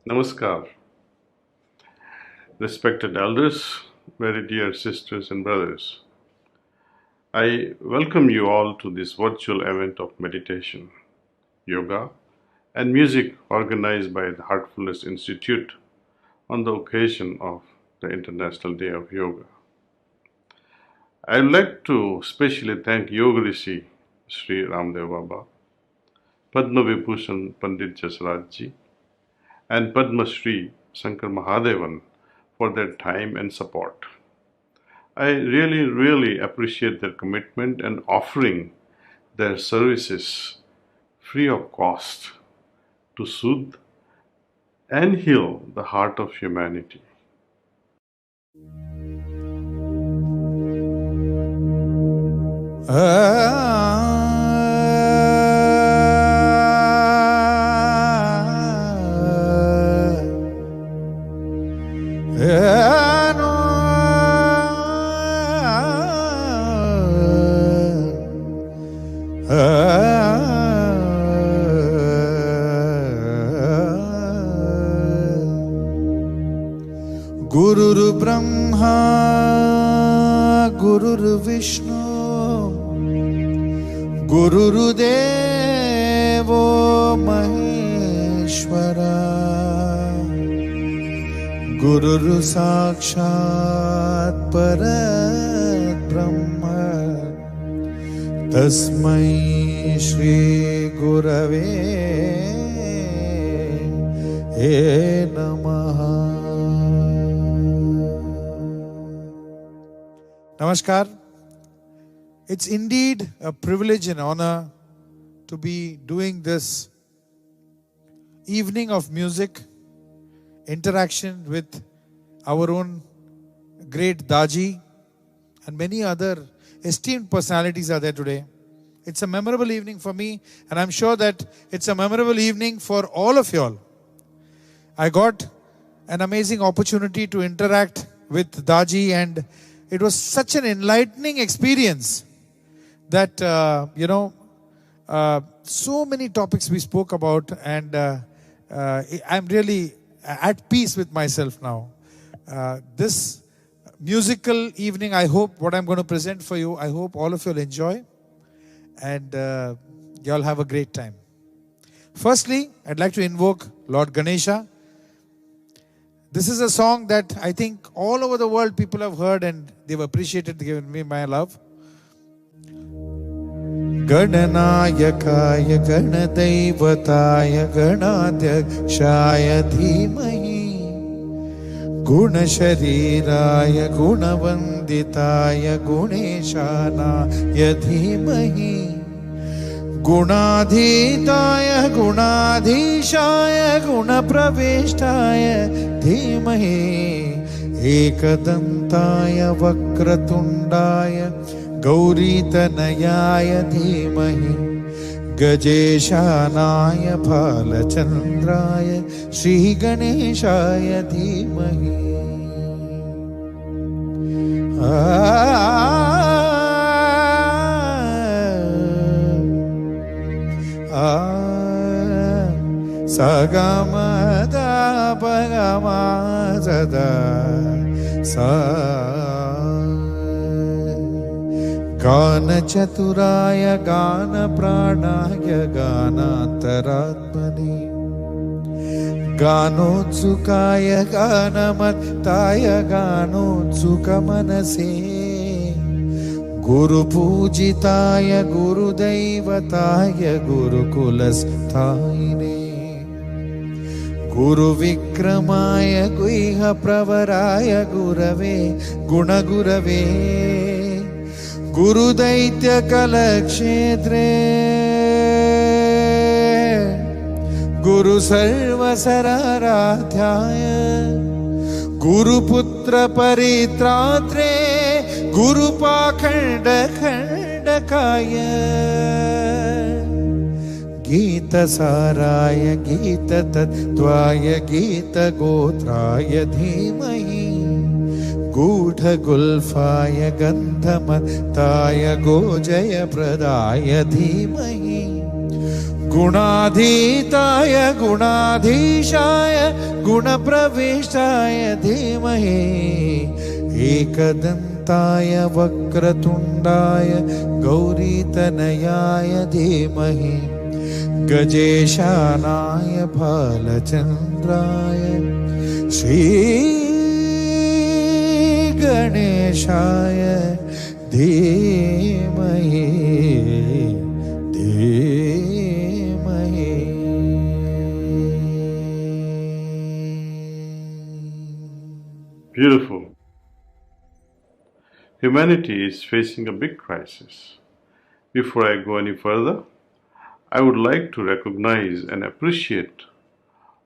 Namaskar, respected elders, very dear sisters and brothers. I welcome you all to this virtual event of meditation, yoga, and music organized by the Heartfulness Institute on the occasion of the International Day of Yoga. I would like to specially thank Yoga Rishi Sri Ramdev Baba, Padma Vibhushan Pandit Jasraj Ji, and Padma Shri Shankar Mahadevan for their time and support. I really appreciate their commitment and offering their services free of cost to soothe and heal the heart of humanity. Gurur Brahma, Gurur Vishnu, Gurur Devo Maheshwara, Gurur Sakshat Parat Brahma, Tasmai Shri Gurave Namaha. Namaskar. It's indeed a privilege and honor to be doing this evening of music, interaction with our own great Daji, and many other esteemed personalities are there today. It's a memorable evening for me, and I'm sure that it's a memorable evening for all of you all. I got an amazing opportunity to interact with Daji, and it was such an enlightening experience that, so many topics we spoke about, and I'm really at peace with myself now. This musical evening, I hope what I'm going to present for you, I hope all of you will enjoy, and you all have a great time. Firstly, I'd like to invoke Lord Ganesha. This is a song that I think all over the world people have heard and they've appreciated, given me my love. Gananayakaya Ganadevataya Ganadhyakshaya Dhimahi Gunashariraya Gunavanditaya Guneshana Dhimahi Gunadhitaya Gunadhishaya Gunapraveshtaya Dhimahi Ekadantaya Vakratundaya Gauritanayaya Dhimahi Gajeshanaya Phalachandraya Shri Ganeshaya Dhimahi. Sagamada Bhagama Sada Sa Gana Chaturaya Gana Pranaya Ganantaratmani Ganotsukaya Ganamattaya Ganotsukamanase Guru Pujitaya Guru Devataya Guru Kulasthaine Guru Vikramaya Guiha Pravaraya Gurave Gunagurave Guru Daitya Kalakshetre Guru Sarva Sararadhyaya Guru Putra Paritratre Guru Pakhanda Khandakaya Gita Saraya Gita Tattvaya Gita Gotraya Dhimahi Gudha Gulfaya Gandhamattaya Gojaya Pradaya Dhimahi गुणाधीताय गुणाधीशाय गुणप्रविष्टाय धीमहि एकदन्ताय वक्रतुण्डाय गौरीतनयाय धीमहि गजेशानाय भालचन्द्राय श्रीगणेशाय धीमहि धीमहि। Beautiful. Humanity is facing a big crisis. Before I go any further, I would like to recognize and appreciate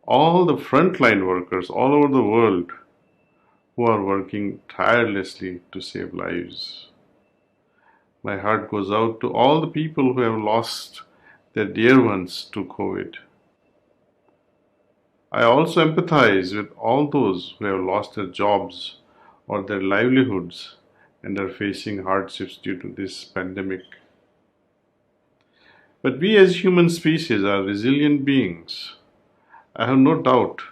all the frontline workers all over the world who are working tirelessly to save lives. My heart goes out to all the people who have lost their dear ones to COVID. I also empathize with all those who have lost their jobs or their livelihoods and are facing hardships due to this pandemic. But we as human species are resilient beings. I have no doubt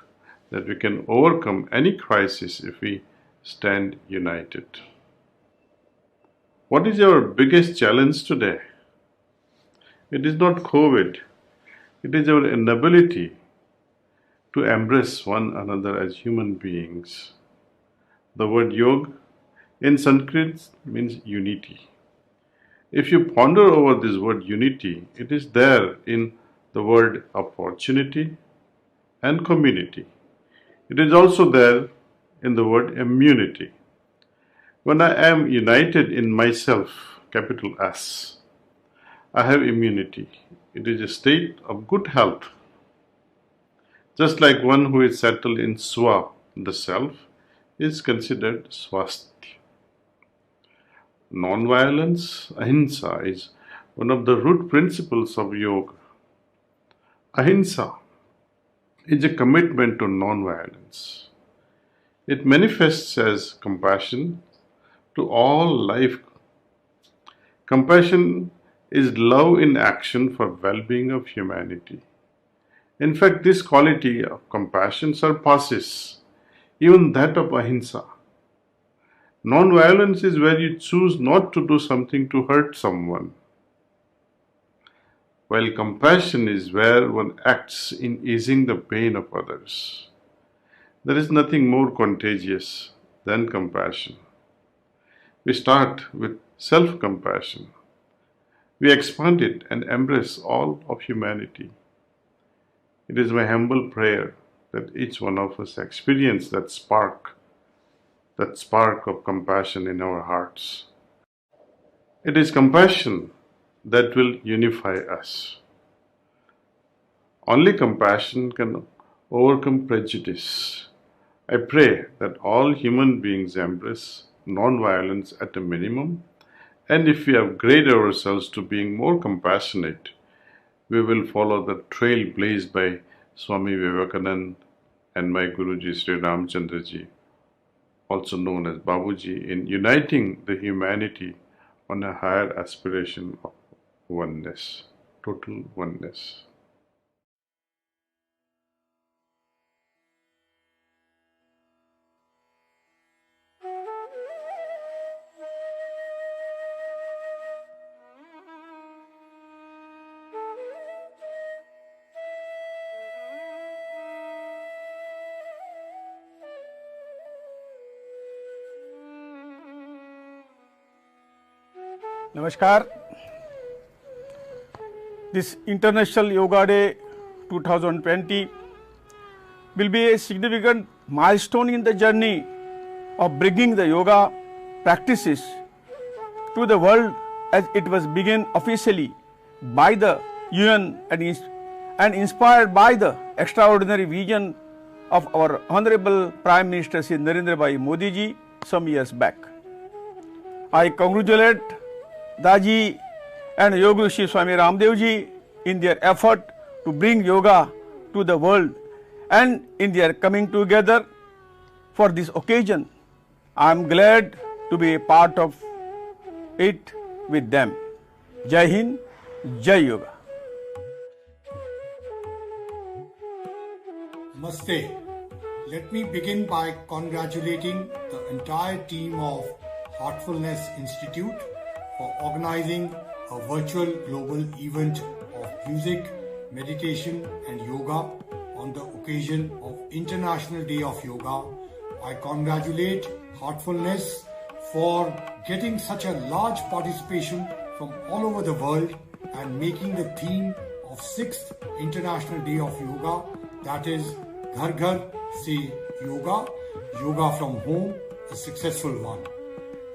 that we can overcome any crisis if we stand united. What is our biggest challenge today? It is not COVID. It is our inability to embrace one another as human beings. The word yoga in Sanskrit means unity. If you ponder over this word unity, it is there in the word opportunity and community. It is also there in the word immunity. When I am united in myself, capital S, I have immunity. It is a state of good health. Just like one who is settled in swa, the self, is considered swasthya. Non-violence, ahimsa, is one of the root principles of yoga. Ahimsa is a commitment to non-violence. It manifests as compassion to all life. Compassion is love in action for well-being of humanity. In fact, this quality of compassion surpasses even that of ahimsa. Non-violence is where you choose not to do something to hurt someone, while compassion is where one acts in easing the pain of others. There is nothing more contagious than compassion. We start with self-compassion. We expand it and embrace all of humanity. It is my humble prayer that each one of us experience that spark of compassion in our hearts. It is compassion that will unify us. Only compassion can overcome prejudice. I pray that all human beings embrace non-violence at a minimum, and if we upgrade ourselves to being more compassionate, we will follow the trail blazed by Swami Vivekananda and my Guruji Sri Ramchandraji, also known as Babuji, in uniting the humanity on a higher aspiration of oneness, total oneness. Namaskar. This International Yoga Day 2020 will be a significant milestone in the journey of bringing the yoga practices to the world, as it was begun officially by the UN and inspired by the extraordinary vision of our Honorable Prime Minister Shri Narendra Bhai Modi ji some years back. I congratulate Daji and Yoga Shri Swami Ramdev ji in their effort to bring yoga to the world and in their coming together for this occasion. I am glad to be a part of it with them. Jai Hind, Jai Yoga. Namaste. Let me begin by congratulating the entire team of Heartfulness Institute for organizing a virtual global event of music, meditation and yoga on the occasion of International Day of Yoga. I congratulate Heartfulness for getting such a large participation from all over the world and making the theme of 6th International Day of Yoga, that is Ghar Ghar Se Yoga, Yoga from Home, a successful one.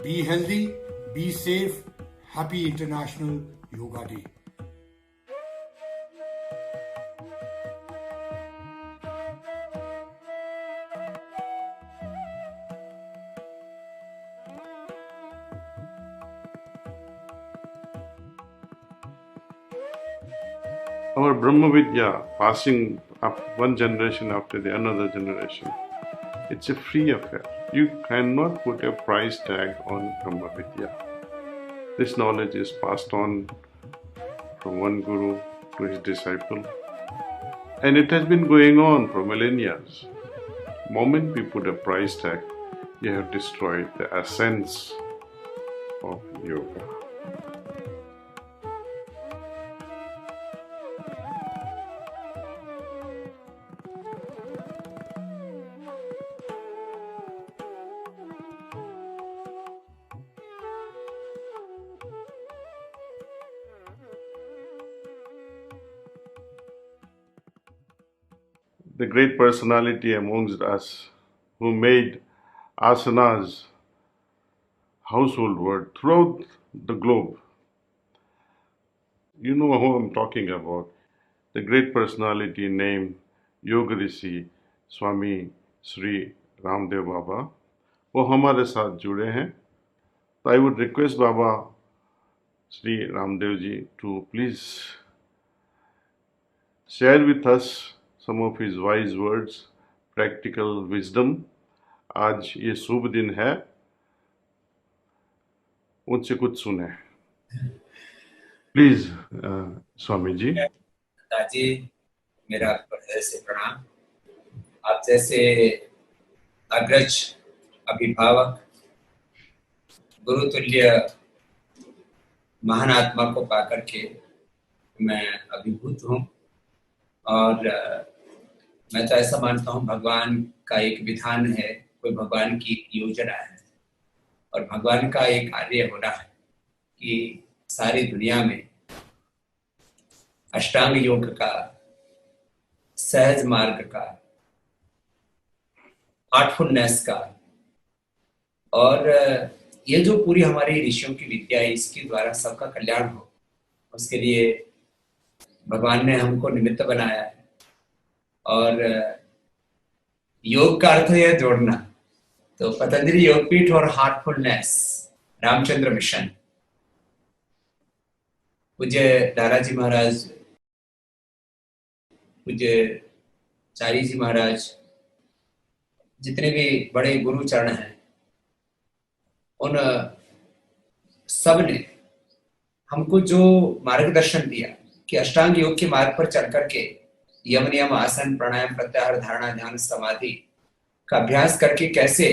Be healthy, be safe, happy International Yoga Day. Our Brahma Vidya passing up one generation after the another generation, it's a free affair. You cannot put a price tag on Brahma Vidya. This knowledge is passed on from one guru to his disciple, and it has been going on for millennia. The moment we put a price tag, you have destroyed the essence of yoga. The great personality amongst us who made asanas household word throughout the globe. You know who I'm talking about. The great personality named Yoga Rishi Swami Sri Ramdev Baba. वो हमारे साथ जुड़े हैं. So I would request Baba Sri Ramdev ji to please share with us some of his wise words, practical wisdom. आज ये शुभ दिन है, उनसे कुछ सुने. प्लीज स्वामी जी. दादी, मेरा हृदय से प्रणाम. आप जैसे अग्रज अभिभावक, गुरुतुल्य महान आत्मा को पाकर के मैं अभिभूत हूँ. और मैं तो ऐसा मानता हूँ भगवान का एक विधान है, कोई भगवान की योजना है, और भगवान का एक कार्य होना है कि सारी दुनिया में अष्टांग योग का, सहज मार्ग का, हार्टफुलनेस का, और ये जो पूरी हमारी ऋषियों की विद्या है, इसके द्वारा सबका कल्याण हो, उसके लिए भगवान ने हमको निमित्त बनाया है. और योग का अर्थ है जोड़ना. तो पतंजलि योगपीठ और हार्टफुलनेस रामचंद्र मिशन, पूज्य दादाजी महाराज, पूज्य चारी जी महाराज, जितने भी बड़े गुरु चरण हैं, उन सब ने हमको जो मार्गदर्शन दिया कि अष्टांग योग के मार्ग पर चल करके यम नियम आसन प्राणायाम प्रत्याहार धारणा ध्यान समाधि का अभ्यास करके कैसे,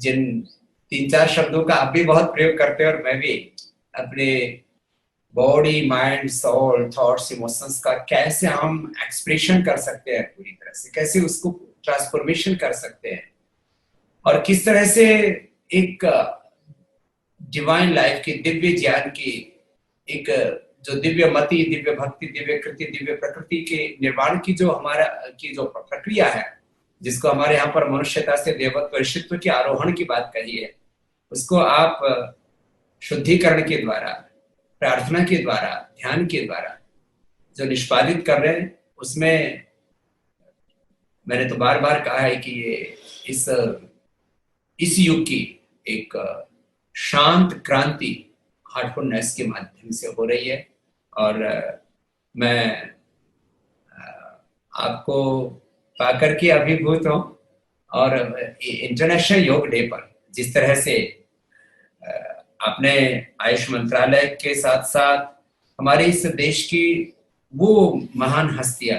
जिन 3-4 शब्दों का आप भी बहुत प्रयोग करते हैं और मैं भी, अपने body mind soul thoughts emotions का कैसे हम एक्सप्रेशन कर सकते हैं पूरी तरह से, कैसे उसको ट्रांसफॉर्मेशन कर सकते हैं, और किस तरह से एक डिवाइन लाइफ की, दिव्य ज्ञान की, एक जो दिव्य मति, दिव्य भक्ति, दिव्य कृति, दिव्य प्रकृति के निर्माण की जो हमारा की जो प्रक्रिया है, जिसको हमारे यहाँ पर मनुष्यता से देवत्व ऋषित्व के आरोहण की बात कही है, उसको आप शुद्धिकरण के द्वारा, प्रार्थना के द्वारा, ध्यान के द्वारा जो निष्पादित कर रहे हैं, उसमें मैंने तो बार बार कहा है कि ये इस युग की एक शांत क्रांति हार्टफुलनेस के माध्यम से हो रही है. और मैं आपको पाकर के अभिभूत हूँ. और इंटरनेशनल योग डे पर जिस तरह से आपने आयुष मंत्रालय के साथ साथ हमारे इस देश की वो महान हस्तियां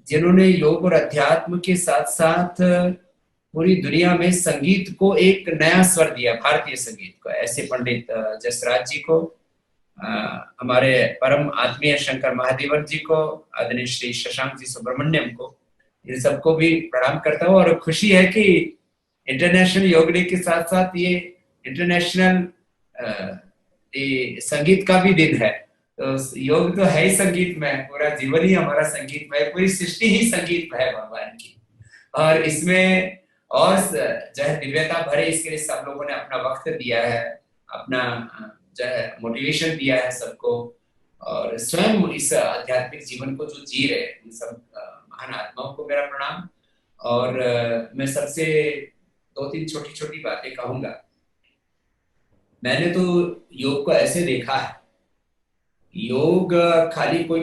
जिन्होंने योग और अध्यात्म के साथ साथ पूरी दुनिया में संगीत को एक नया स्वर दिया, भारतीय संगीत को। ऐसे पंडित जसराज जी को, हमारे परम आत्मीय शंकर महादेवन जी को, आदरणीय श्री शशांक जी सुब्रमण्यम को, इन सबको भी प्रणाम करता हूँ। और खुशी है कि इंटरनेशनल योग डे के साथ साथ ये इंटरनेशनल संगीत का भी दिन है। तो योग तो है ही संगीत में, पूरा जीवन ही हमारा संगीत में, पूरी सृष्टि ही संगीत में है भगवान की। और इसमें और जो है दिव्यता भरे, इसके लिए सब लोगों ने अपना वक्त दिया है, अपना जो है मोटिवेशन दिया है सबको, और स्वयं इस आध्यात्मिक जीवन को जो जी रहे उन सब महान आत्माओं को मेरा प्रणाम। और मैं सबसे 2-3 छोटी छोटी बातें कहूंगा। मैंने तो योग को ऐसे देखा है, योग खाली कोई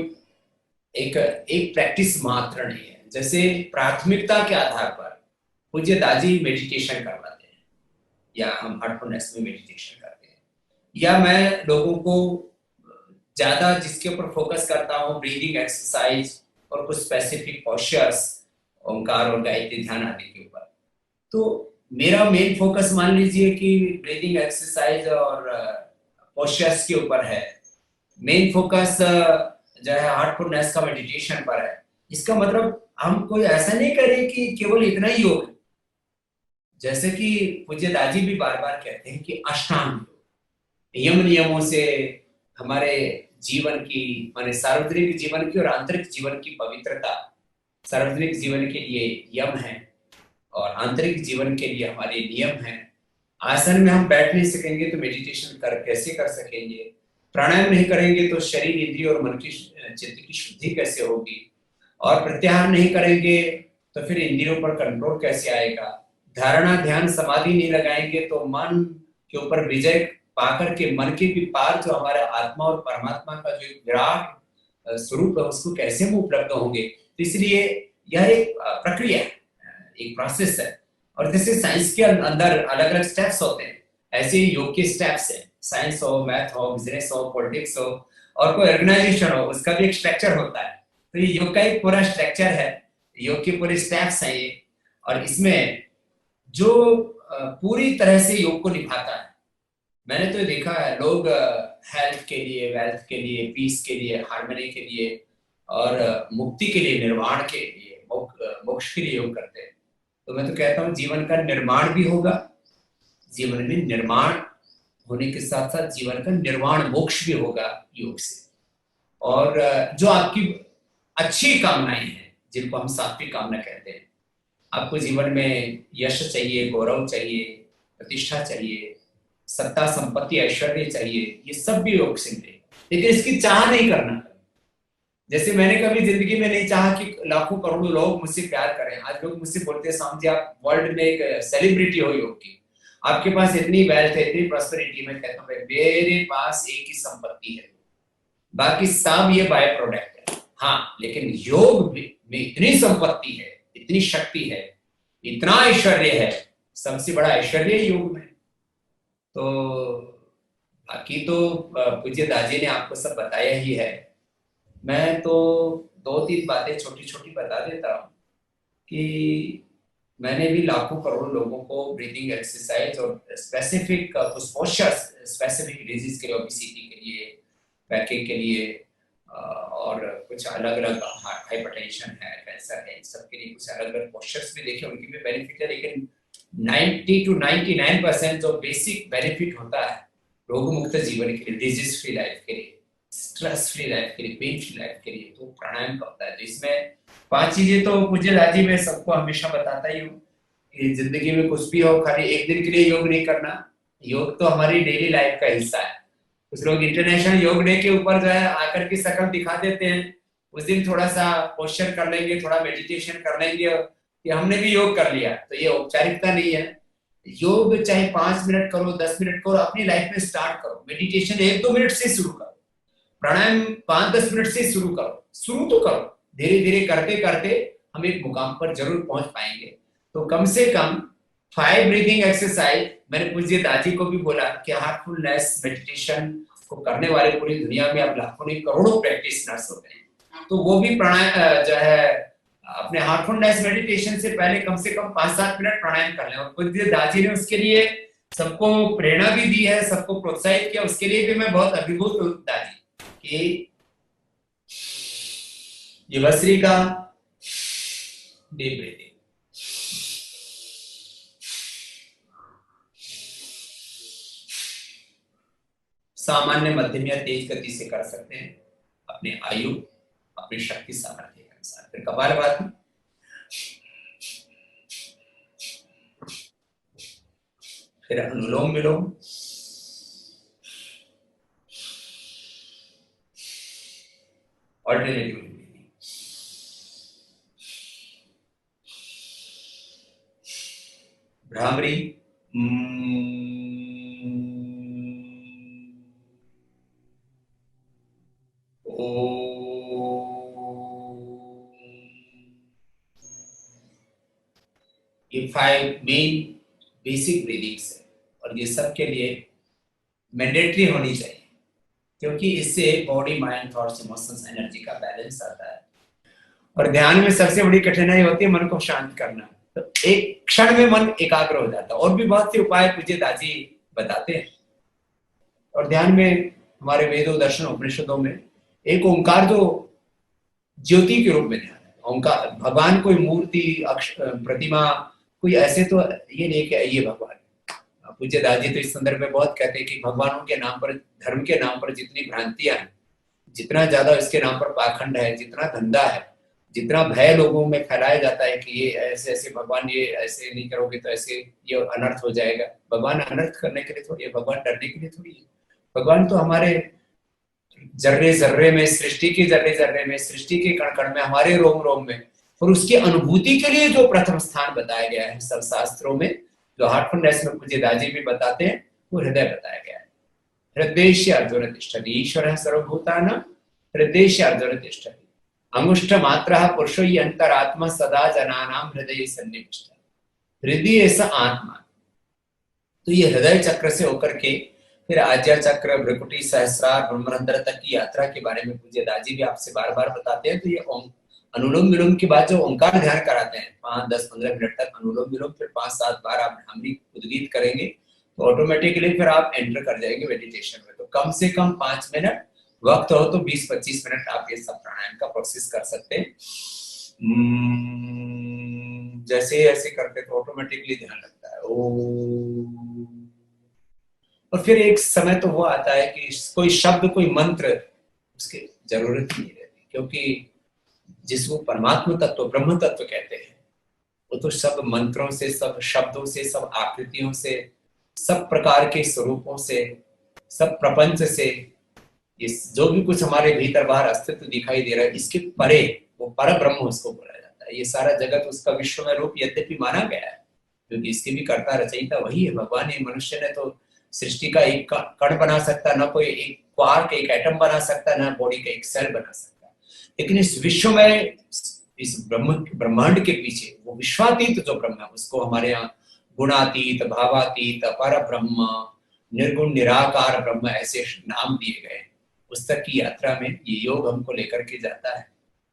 एक प्रैक्टिस मात्र नहीं है। जैसे प्राथमिकता के आधार पर पूज्य दाजी मेडिटेशन करवाते हैं, या हम हार्टफुलनेस में मेडिटेशन करते हैं, या मैं लोगों को ज्यादा जिसके ऊपर फोकस करता हूँ ब्रीदिंग एक्सरसाइज और कुछ स्पेसिफिक पोस्चर्स, ओंकार और गायत्री ध्यान आदि के ऊपर। तो मेरा मेन फोकस मान लीजिए कि ब्रीदिंग एक्सरसाइज और पोस्चर्स के ऊपर है। मेन फोकस जो है हार्टफुलनेस का मेडिटेशन पर है। इसका मतलब हम कोई ऐसा नहीं करें कि केवल इतना ही योग, जैसे कि पूज्य दाजी भी बार बार कहते हैं कि अष्टांग योग, यम नियमों से हमारे जीवन की, माने सार्वजनिक जीवन की और आंतरिक जीवन की पवित्रता। सार्वजनिक जीवन के लिए यम है और आंतरिक जीवन के लिए हमारे नियम है। आसन में हम बैठ नहीं सकेंगे तो मेडिटेशन कैसे कर सकेंगे? प्राणायाम नहीं करेंगे तो शरीर, इंद्रिय और मन की, चित्त की शुद्धि कैसे होगी? और प्रत्याहार नहीं करेंगे तो फिर इंद्रियों पर कंट्रोल कैसे आएगा? धारणा, ध्यान, समाधि नहीं लगाएंगे तो मन के ऊपर विजय पाकर के मन के भी पार जो हमारे आत्मा और परमात्मा का जो विराट स्वरूप है उसको कैसे हम उपलब्ध होंगे? इसलिए यह एक प्रक्रिया है, एक प्रोसेस है। और जैसे साइंस के अंदर अलग अलग स्टेप्स होते हैं, ऐसे ही योग के स्टेप्स है। साइंस हो, मैथ हो, बिजनेस हो, पॉलिटिक्स हो, और कोई ऑर्गेनाइजेशन हो, उसका भी एक स्ट्रक्चर होता है। तो ये योग का एक पूरा स्ट्रक्चर है, योग के पूरे स्टेप्स हैं ये। और इसमें जो पूरी तरह से योग को निभाता है, मैंने तो देखा है लोग हेल्थ के लिए, वेल्थ के लिए, पीस के लिए, हार्मनी के लिए और मुक्ति के लिए, निर्वाण के लिए, मोक्ष के लिए योग करते हैं। तो मैं तो कहता हूँ जीवन का निर्माण भी होगा, जीवन में निर्माण होने के साथ साथ जीवन का निर्वाण, मोक्ष भी होगा योग से। और जो आपकी अच्छी कामनाएं हैं, जिनको हम सात्विक कामना कहते हैं, आपको जीवन में यश चाहिए, गौरव चाहिए, प्रतिष्ठा चाहिए, सत्ता, संपत्ति, ऐश्वर्य चाहिए, ये सब भी योग से मिलेगा। लेकिन इसकी चाह नहीं करना। जैसे मैंने कभी जिंदगी में नहीं चाहा कि लाखों करोड़ों लोग मुझसे प्यार करें। आज लोग मुझसे बोलते हैं, स्वामी जी आप वर्ल्ड में एक सेलिब्रिटी हो योग की, आपके पास इतनी वेल्थ है, इतनी प्रॉस्पेरिटी। मैं कहता हूँ मेरे पास एक ही संपत्ति है, बाकी सब ये बाय प्रोडक्ट है। हाँ, लेकिन योग में इतनी संपत्ति है, इतनी शक्ति है, इतना ऐश्वर्य है, सबसे बड़ा ऐश्वर्य योग में। तो बाकी तो पूज्य दाजी ने आपको सब बताया ही है। मैं तो 2-3 बातें छोटी छोटी बता देता हूँ कि मैंने भी लाखों करोड़ों लोगों को ब्रीदिंग एक्सरसाइज और स्पेसिफिक कुछ पोस्चर्स, स्पेसिफिक डिजीज के लिए, ओबेसिटी के लिए, बैकिंग के लिए, और कुछ अलग अलग हाइपरटेंशन है, कैंसर है, इन सब के लिए कुछ अलग अलग पोस्चर्स भी देखे, उनकी भी बेनिफिट है। लेकिन 90 to 99% जो बेसिक बेनिफिट होता है रोग मुक्त जीवन के लिए, डिजीज फ्री लाइफ के लिए, स्ट्रेस फ्री लाइफ के लिए, पेन फ्री लाइफ के लिए, तो प्राणायाम का होता है। तो इसमें 5 चीजें तो मुझे दादी मैं सबको हमेशा बताता ही हूँ कि जिंदगी में कुछ भी हो, खाली एक दिन के लिए योग नहीं करना। योग तो हमारी डेली लाइफ का हिस्सा है। कुछ लोग इंटरनेशनल योग डे के ऊपर जो है आकर की शकल दिखा देते हैं, उस दिन थोड़ा सा पोस्चर कर लेंगे, थोड़ा मेडिटेशन कर लेंगे कि हमने भी योग कर लिया। तो ये औपचारिकता नहीं है। योग चाहे 5 मिनट करो, 10 मिनट करो, अपनी लाइफ में स्टार्ट करो। मेडिटेशन 1-2 मिनट से शुरू करो, प्राणायाम 5-10 मिनट से शुरू करो। शुरू तो करो, धीरे धीरे करते करते हम एक मुकाम पर जरूर पहुंच पाएंगे। तो कम से कम 5 ब्रीदिंग एक्सरसाइज, मैंने पूज्य दादी को भी बोला कि हार्टफुलनेस मेडिटेशन को करने वाले पूरी दुनिया में अब लाखों नहीं करोड़ों प्रैक्टिशनर्स हो गए, तो वो भी प्राणायाम जो है अपने हार्टफुलनेस मेडिटेशन से पहले कम से कम 5-7 मिनट प्राणायाम कर लें। और पूज्य दास जी ने उसके लिए सबको प्रेरणा भी दी है, सबको प्रोत्साहित किया, उसके लिए भी मैं बहुत अभिभूत हूँ दादी कि युवश्री का डीप ब्रीथिंग, सामान्य, मध्यम या तेज गति से कर सकते हैं अपने आयु, अपनी शक्ति सामर्थ्य के अनुसार। फिर कपालभाति, फिर अनुलोम विलोम, ऑल्टरनेटिव ब्रीथिंग, भ्रामरी, ये 5 मेन बेसिक ब्रीदिंग्स है और ये सब के लिए मैंडेटरी होनी चाहिए, क्योंकि इससे body, mind, thoughts, emotions, energy का बैलेंस आता है। और ध्यान में सबसे बड़ी कठिनाई होती है मन को शांत करना, तो एक क्षण में मन एकाग्र हो जाता है। और भी बहुत से उपाय पूज्य दाजी बताते हैं। और ध्यान में हमारे वेदों, दर्शन, उपनिषदों में एक ओंकार जो ज्योति के रूप में ध्यान है। ओंकार भगवान कोई मूर्ति, प्रतिमा, कोई ऐसे तो ये नहीं कि ये भगवान। पूज्य दादी तो इस संदर्भ में बहुत कहते हैं कि भगवानों के नाम पर, धर्म के नाम पर जितनी भ्रांतियां हैं, जितना ज्यादा इसके नाम पर पाखंड है, जितना धंधा है, जितना भय लोगों में फैलाया जाता है कि ये ऐसे ऐसे भगवान, ये ऐसे नहीं करोगे तो ऐसे ये अनर्थ हो जाएगा। भगवान अनर्थ करने के लिए थोड़ी है, भगवान डरने के लिए थोड़ी है। भगवान तो हमारे जर्रे जर्रे में, सृष्टि के जर्रे जर्रे में, सृष्टि के कण कण में, हमारे रोम रोम में, और उसकी अनुभूति के लिए जो प्रथम स्थान बताया गया है सब शास्त्रों में, जो हार्टफुलनेस में पूज्य दाजी भी बताते हैं, वो हृदय बताया गया है। हृदय अर्जुन तिष्ठति ईश्वर सर्वभूतानां हृदय अर्जुन तिष्ठति अंगुष्ठ मात्रः पुरुषो हि अंतरात्मा सदा जनानां हृदय सन्निविष्टः। हृदय ऐसा आत्मा, तो ये हृदय चक्र से होकर के फिर आज्ञा चक्र, भ्रुकुटी, सहस्रार, ब्रह्मरंध्र तक की यात्रा के बारे में पूज्य दाजी भी आपसे बार बार बताते हैं। तो ये अनुलोम विलोम के बाद जो ओंकार ध्यान कराते हैं 5, 10, 15 मिनट तक अनुलोम विलोम, फिर 5-7 बार आप भ्रामरी उद्गीत करेंगे तो ऑटोमेटिकली फिर आप एंटर कर जाएंगे मेडिटेशन में। तो कम से कम 5 मिनट, वक्त हो तो 20-25 मिनट आप ये सब प्राणायाम का प्रोसेस कर सकते हैं। जैसे ऐसे करते तो ऑटोमेटिकली ध्यान लगता है। और फिर एक समय तो वो आता है कि कोई शब्द, कोई मंत्र उसकी जरूरत ही नहीं रहती, क्योंकि जिसको परमात्मा तत्व, ब्रह्म तत्व कहते हैं, वो तो सब मंत्रों से, सब शब्दों से, सब आकृतियों से, सब प्रकार के स्वरूपों से, सब प्रपंच से, इस जो भी कुछ हमारे भीतर बाहर अस्तित्व दिखाई दे रहा है, इसके परे वो पर ब्रह्म उसको बोला जाता है। ये सारा जगत उसका विश्व में रूप यद्यपि माना गया है, क्योंकि इसके भी कर्ता रचयिता वही है भगवान है। मनुष्य ने तो सृष्टि का एक कण बना सकता, ना कोई एक क्वार्क, एक एटम बना सकता, ना बॉडी का एक सेल बना सकता, लेकिन इस विश्व में, इस ब्रह्मांड के पीछे वो विश्वातीत जो ब्रह्म है, उसको हमारे यहाँ गुणातीत, भावातीत, अपर ब्रह्म, निर्गुण निराकार ब्रह्म, ऐसे नाम दिए गए। उस तक की यात्रा में ये योग हमको लेकर के जाता है।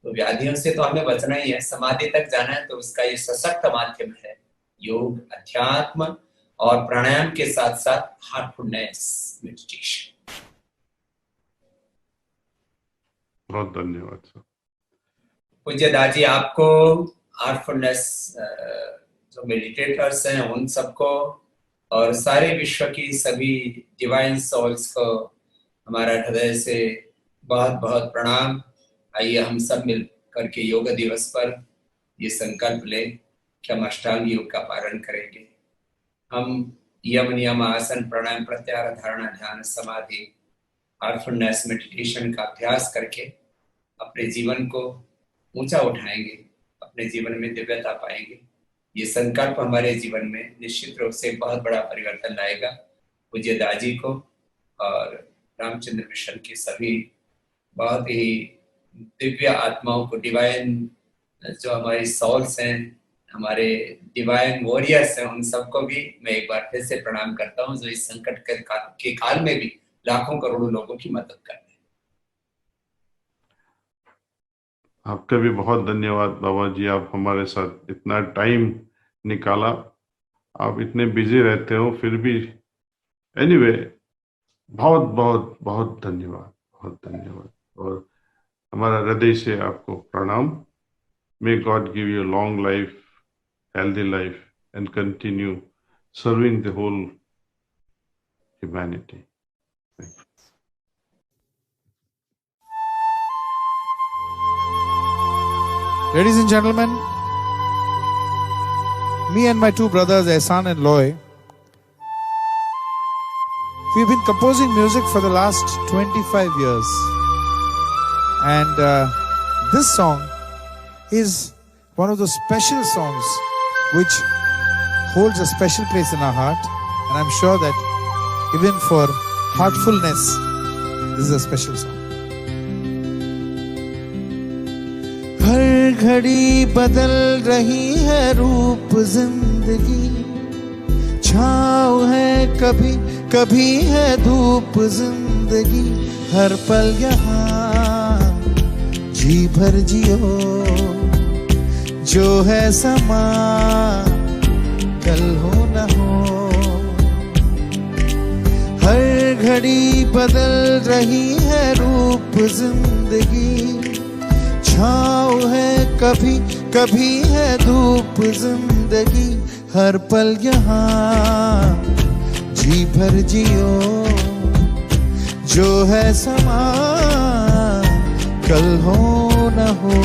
तो व्याधियों से तो हमें बचना ही है, समाधि तक जाना है, तो उसका ये सशक्त माध्यम है योग, अध्यात्म और प्राणायाम के साथ साथ हार्टफुलनेस मेडिटेशन। बहुत धन्यवाद सर। पूज्य दाजी आपको, हार्टफुलनेस जो मेडिटेटर्स हैं उन सबको, और सारे विश्व की सभी डिवाइन सोल्स को हमारा हृदय से बहुत बहुत प्रणाम। आइए हम सब मिल करके योग दिवस पर ये संकल्प लें कि हम अष्टांग योग का पालन करेंगे। हम यम नियम, आसन, प्राणायाम, प्रत्याहार, धारणा, ध्यान, समाधि, हार्टफुलनेस मेडिटेशन का अभ्यास करके अपने जीवन को ऊंचा उठाएंगे, अपने जीवन में दिव्यता पाएंगे। ये संकल्प हमारे जीवन में निश्चित रूप से बहुत बड़ा परिवर्तन लाएगा। पूज्य दाजी को और रामचंद्र मिशन के सभी बहुत ही दिव्य आत्माओं को, डिवाइन जो हमारे सोल्स हैं, हमारे डिवाइन वॉरियर्स हैं, उन सबको भी मैं एक बार फिर से प्रणाम करता हूँ, जो इस संकट के काल में भी लाखों करोड़ों लोगों की मदद कर रहे हैं। आपका भी बहुत धन्यवाद बाबा जी, आप हमारे साथ इतना टाइम निकाला। आप इतने बिजी रहते हो फिर भी एनीवे बहुत बहुत बहुत धन्यवाद, बहुत धन्यवाद। और हमारा हृदय से आपको प्रणाम। May God give you long life, healthy life, and continue serving the whole humanity. Thank you. Ladies and gentlemen, me and my two brothers, Ehsan and Loy, we've been composing music for the last 25 years. And this song is one of those special songs which holds a special place in our heart. And I'm sure that even for Heartfulness, this is a special song. हर घड़ी बदल रही है रूप जिंदगी, छाँव है कभी कभी है धूप जिंदगी, हर पल यहाँ जी भर जियो, जो है समा कल हो न हो। हर घड़ी बदल रही है रूप जिंदगी, छाँव है कभी कभी है धूप जिंदगी, हर पल यहाँ जी भर जियो, जो है समा कल हो न हो।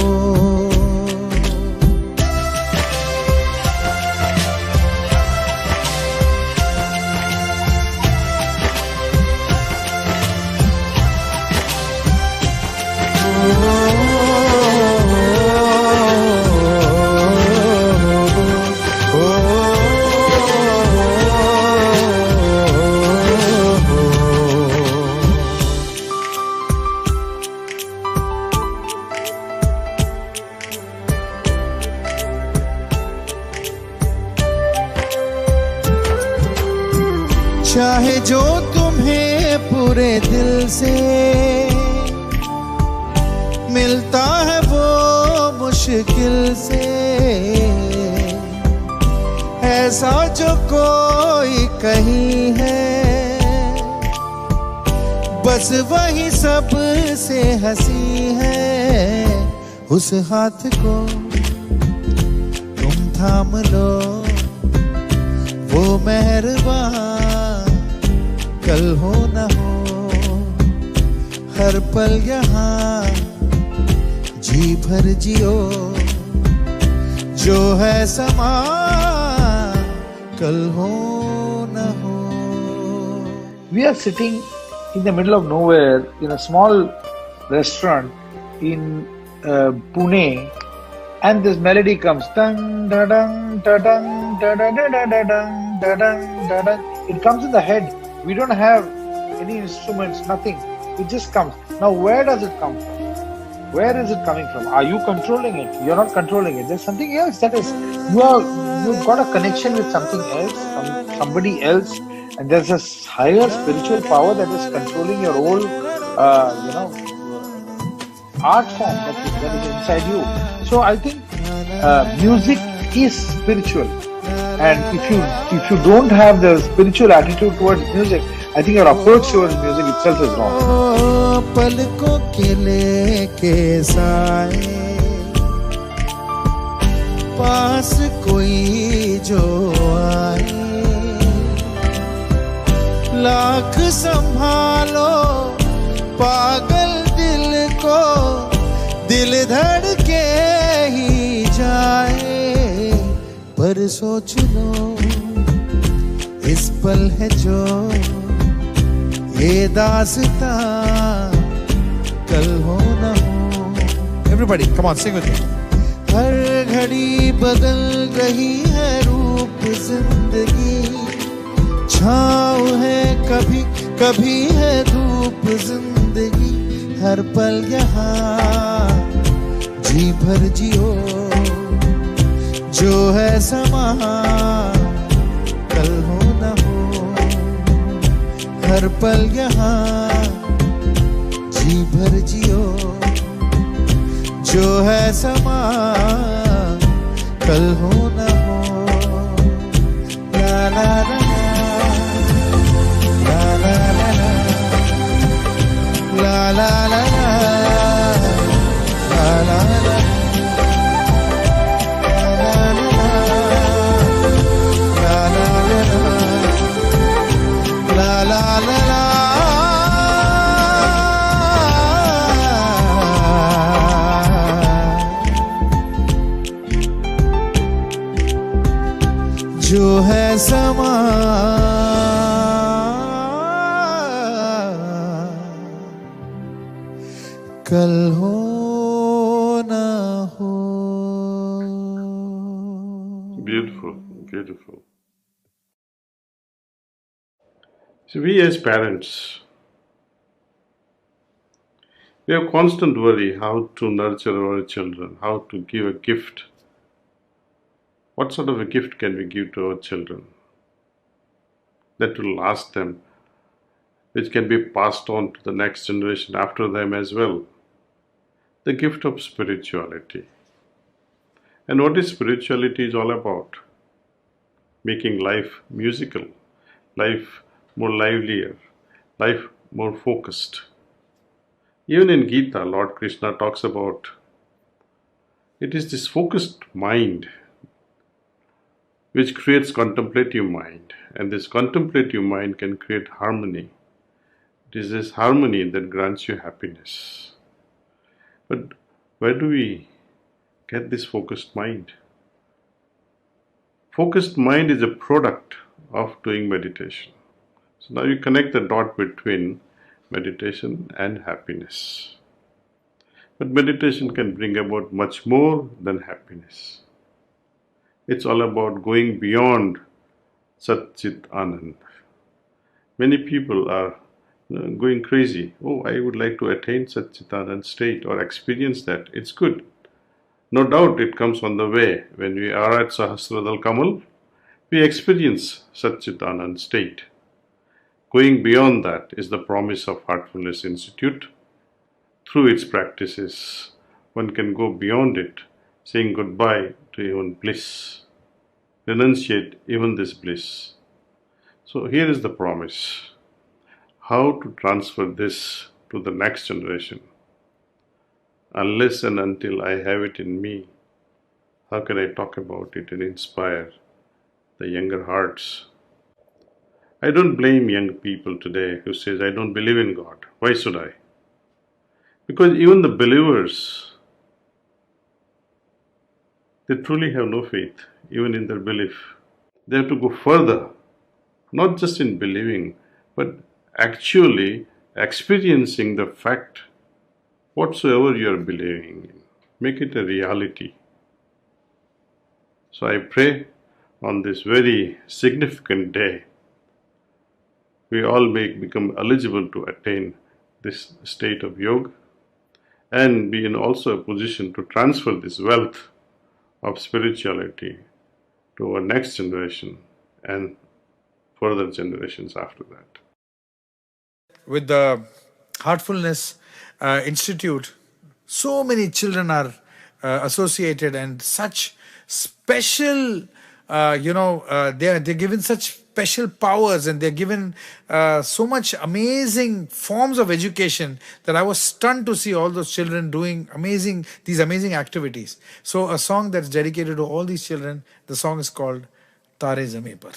चाहे जो तुम्हें पूरे दिल से मिलता है वो मुश्किल से, ऐसा जो कोई कहीं है, बस वही सब से हंसी है। उस हाथ को तुम थाम लो, वो मेहरबान कल हो न हो, हर पल यहाँ जी भर जियो, जो है समा कल हो न हो। We are sitting in the middle of nowhere in a small restaurant in Pune, and this melody comes. Dun, da, dun, da, dun, da, da, da, da, da, dun, da, dun, da, dun. It comes in the head. We don't have any instruments, nothing. It just comes. Now, where does it come from? Where is it coming from? Are you controlling it? You're not controlling it. There's something else that is, you've got a connection with something else, somebody else, and there's a higher spiritual power that is controlling your whole, art form that is inside you. So I think music is spiritual. And if you don't have the spiritual attitude towards music, I think your approach towards music itself is wrong. पलकों के लेके साए, पास कोई जो आए, लाख संभालो पागल दिल को, दिल धड़के ही जाए। पर सोच लो इस पल है जो ये दास्तां कल हो न हो। Everybody, come on, sing with me. हर घड़ी बदल रही है रूप जिंदगी, छाँव है कभी कभी है धूप जिंदगी, हर पल यहाँ जी भर जियो, जो है समा कल हो न हो, हर पल यहाँ जी भर जियो, जो है समा कल हो न हो, ला ला ला ला ला ला ला ला ला ला ला ला जो है समा कल हो ना हो. Beautiful, beautiful. So we as parents, we have constant worry how to nurture our children, how to give a gift. What sort of a gift can we give to our children that will last them, which can be passed on to the next generation after them as well? The gift of spirituality. And what is spirituality is all about? Making life musical, life more livelier, life more focused. Even in Gita, Lord Krishna talks about it is this focused mind which creates contemplative mind, and this contemplative mind can create harmony. It is this harmony that grants you happiness. But where do we get this focused mind? Focused mind is a product of doing meditation. So now you connect the dot between meditation and happiness. But meditation can bring about much more than happiness. It's all about going beyond Sat Chit Anand. Many people are going crazy. Oh, I would like to attain Sat Chit Anand state or experience that. It's good. No doubt it comes on the way. When we are at Sahasradal Kamal, we experience Sat Chit Anand state. Going beyond that is the promise of Heartfulness Institute. Through its practices, one can go beyond it, saying goodbye to even bliss, renunciate even this bliss. So here is the promise. How to transfer this to the next generation? Unless and until I have it in me, how can I talk about it and inspire the younger hearts? I don't blame young people today who says, I don't believe in God. Why should I? Because even the believers, they truly have no faith, even in their belief. They have to go further, not just in believing, but actually experiencing the fact, whatsoever you are believing in. Make it a reality. So I pray on this very significant day, we all may become eligible to attain this state of yoga and be in also a position to transfer this wealth of spirituality to our next generation and further generations after that. With the Heartfulness Institute, so many children are associated, and such special, they're given such special powers, and they're given so much amazing forms of education that I was stunned to see all those children doing these amazing activities. So a song that's dedicated to all these children, the song is called Tare Zameen Par.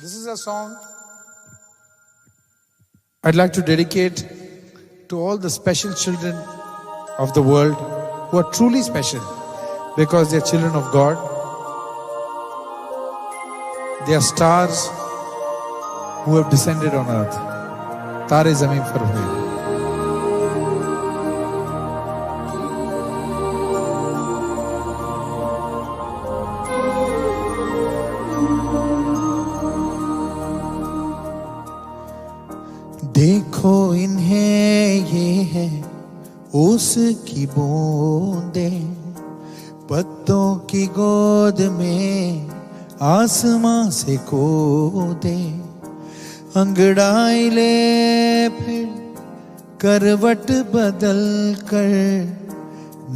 This is a song I'd like to dedicate to all the special children of the world who are truly special because they're children of God. They are stars who have descended on earth. Tare Zameen Par Hue. देखो इन्हें ये है ओस की बूंदें, पत्तों की गोद में आसमां से कूदे, अंगड़ाई ले फिर करवट बदल कर,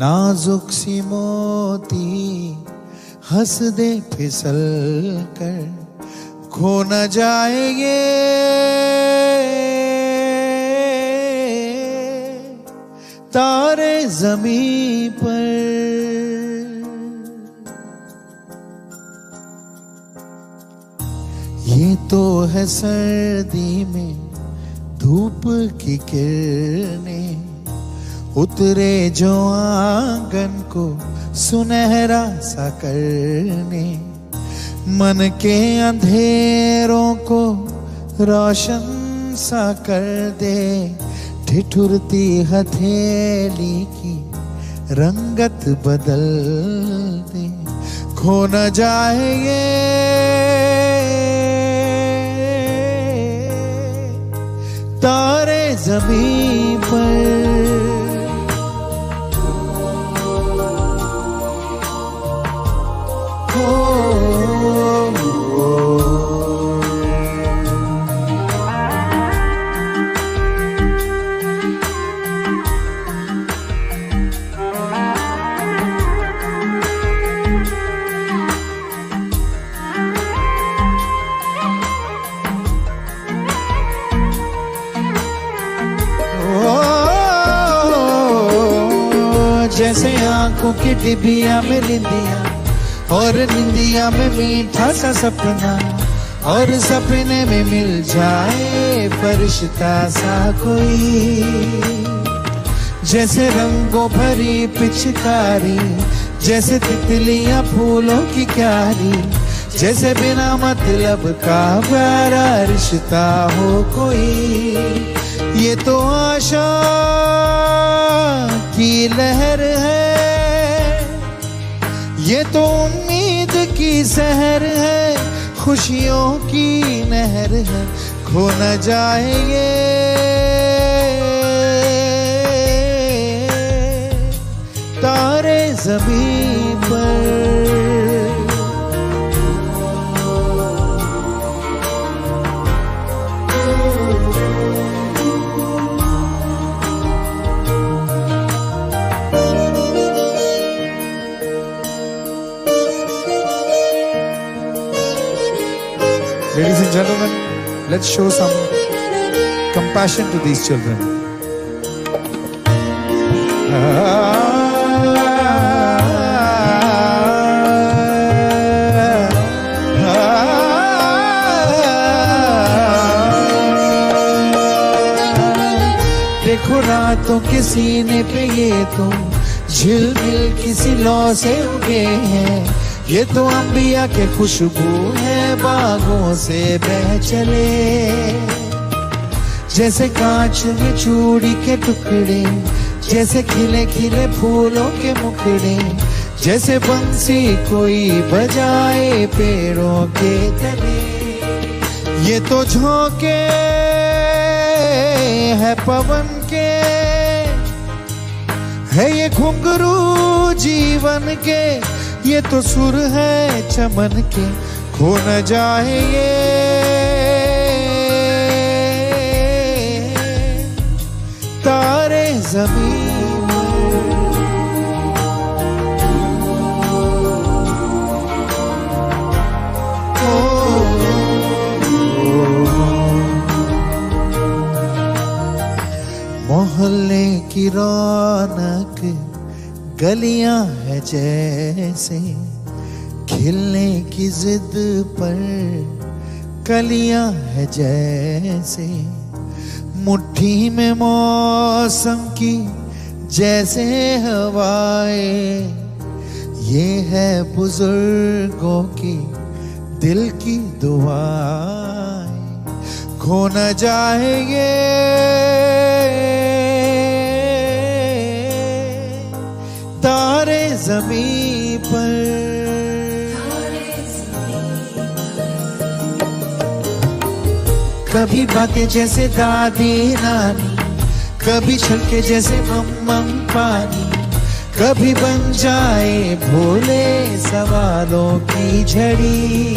नाजुक सी मोती हंस दे फिसल कर, खो न जाए ये तारे ज़मीं पर। ये तो है सर्दी में धूप की किरणें, उतरे जो आंगन को सुनहरा सा करने, मन के अंधेरों को रोशन सा कर दे, ठिठुरती हथेली की रंगत बदल दे, खो न जाए ये तारे ज़मीं पर। जैसे आंखों की डिबिया में निंदिया, और निंदिया में मीठा सा सपना, और सपने में मिल जाए फरिश्ता सा कोई। जैसे रंगों भरी पिचकारी, जैसे तितलियां फूलों की क्यारी, जैसे बिना मतलब का प्यारा रिश्ता हो कोई। ये तो आशा की लहर है, ये तो उम्मीद की सहर है, खुशियों की नहर है, खो न जाए ये तारे ज़मीं पर। Ladies and gentlemen, let's show some compassion to these children. देखो रातों के सीने पे ये तो झिलमिल किसी लौ से उगे हैं, ये तो अंबिया के खुशबू है बागों से बह चले। जैसे कांच में चूड़ी के टुकड़े, जैसे खिले खिले फूलों के मुखड़े, जैसे बंसी कोई बजाए पेड़ों के तले। ये तो झोंके है पवन के, है ये घुंघरू जीवन के, ये तो सुर है चमन के, खो न जाए ये तारे ज़मीं पर। मोहल्ले की रौनक गलियां है जैसे, खिलने की जिद पर कलियां है जैसे, मुट्ठी में मौसम की जैसे हवाएं, ये है बुजुर्गों की दिल की दुआएं, खो न जाए ये तारे ज़मीं पर। कभी बातें जैसे दादी नानी, कभी छलके जैसे मम्मम पानी, कभी बन जाए भोले सवालों की झड़ी,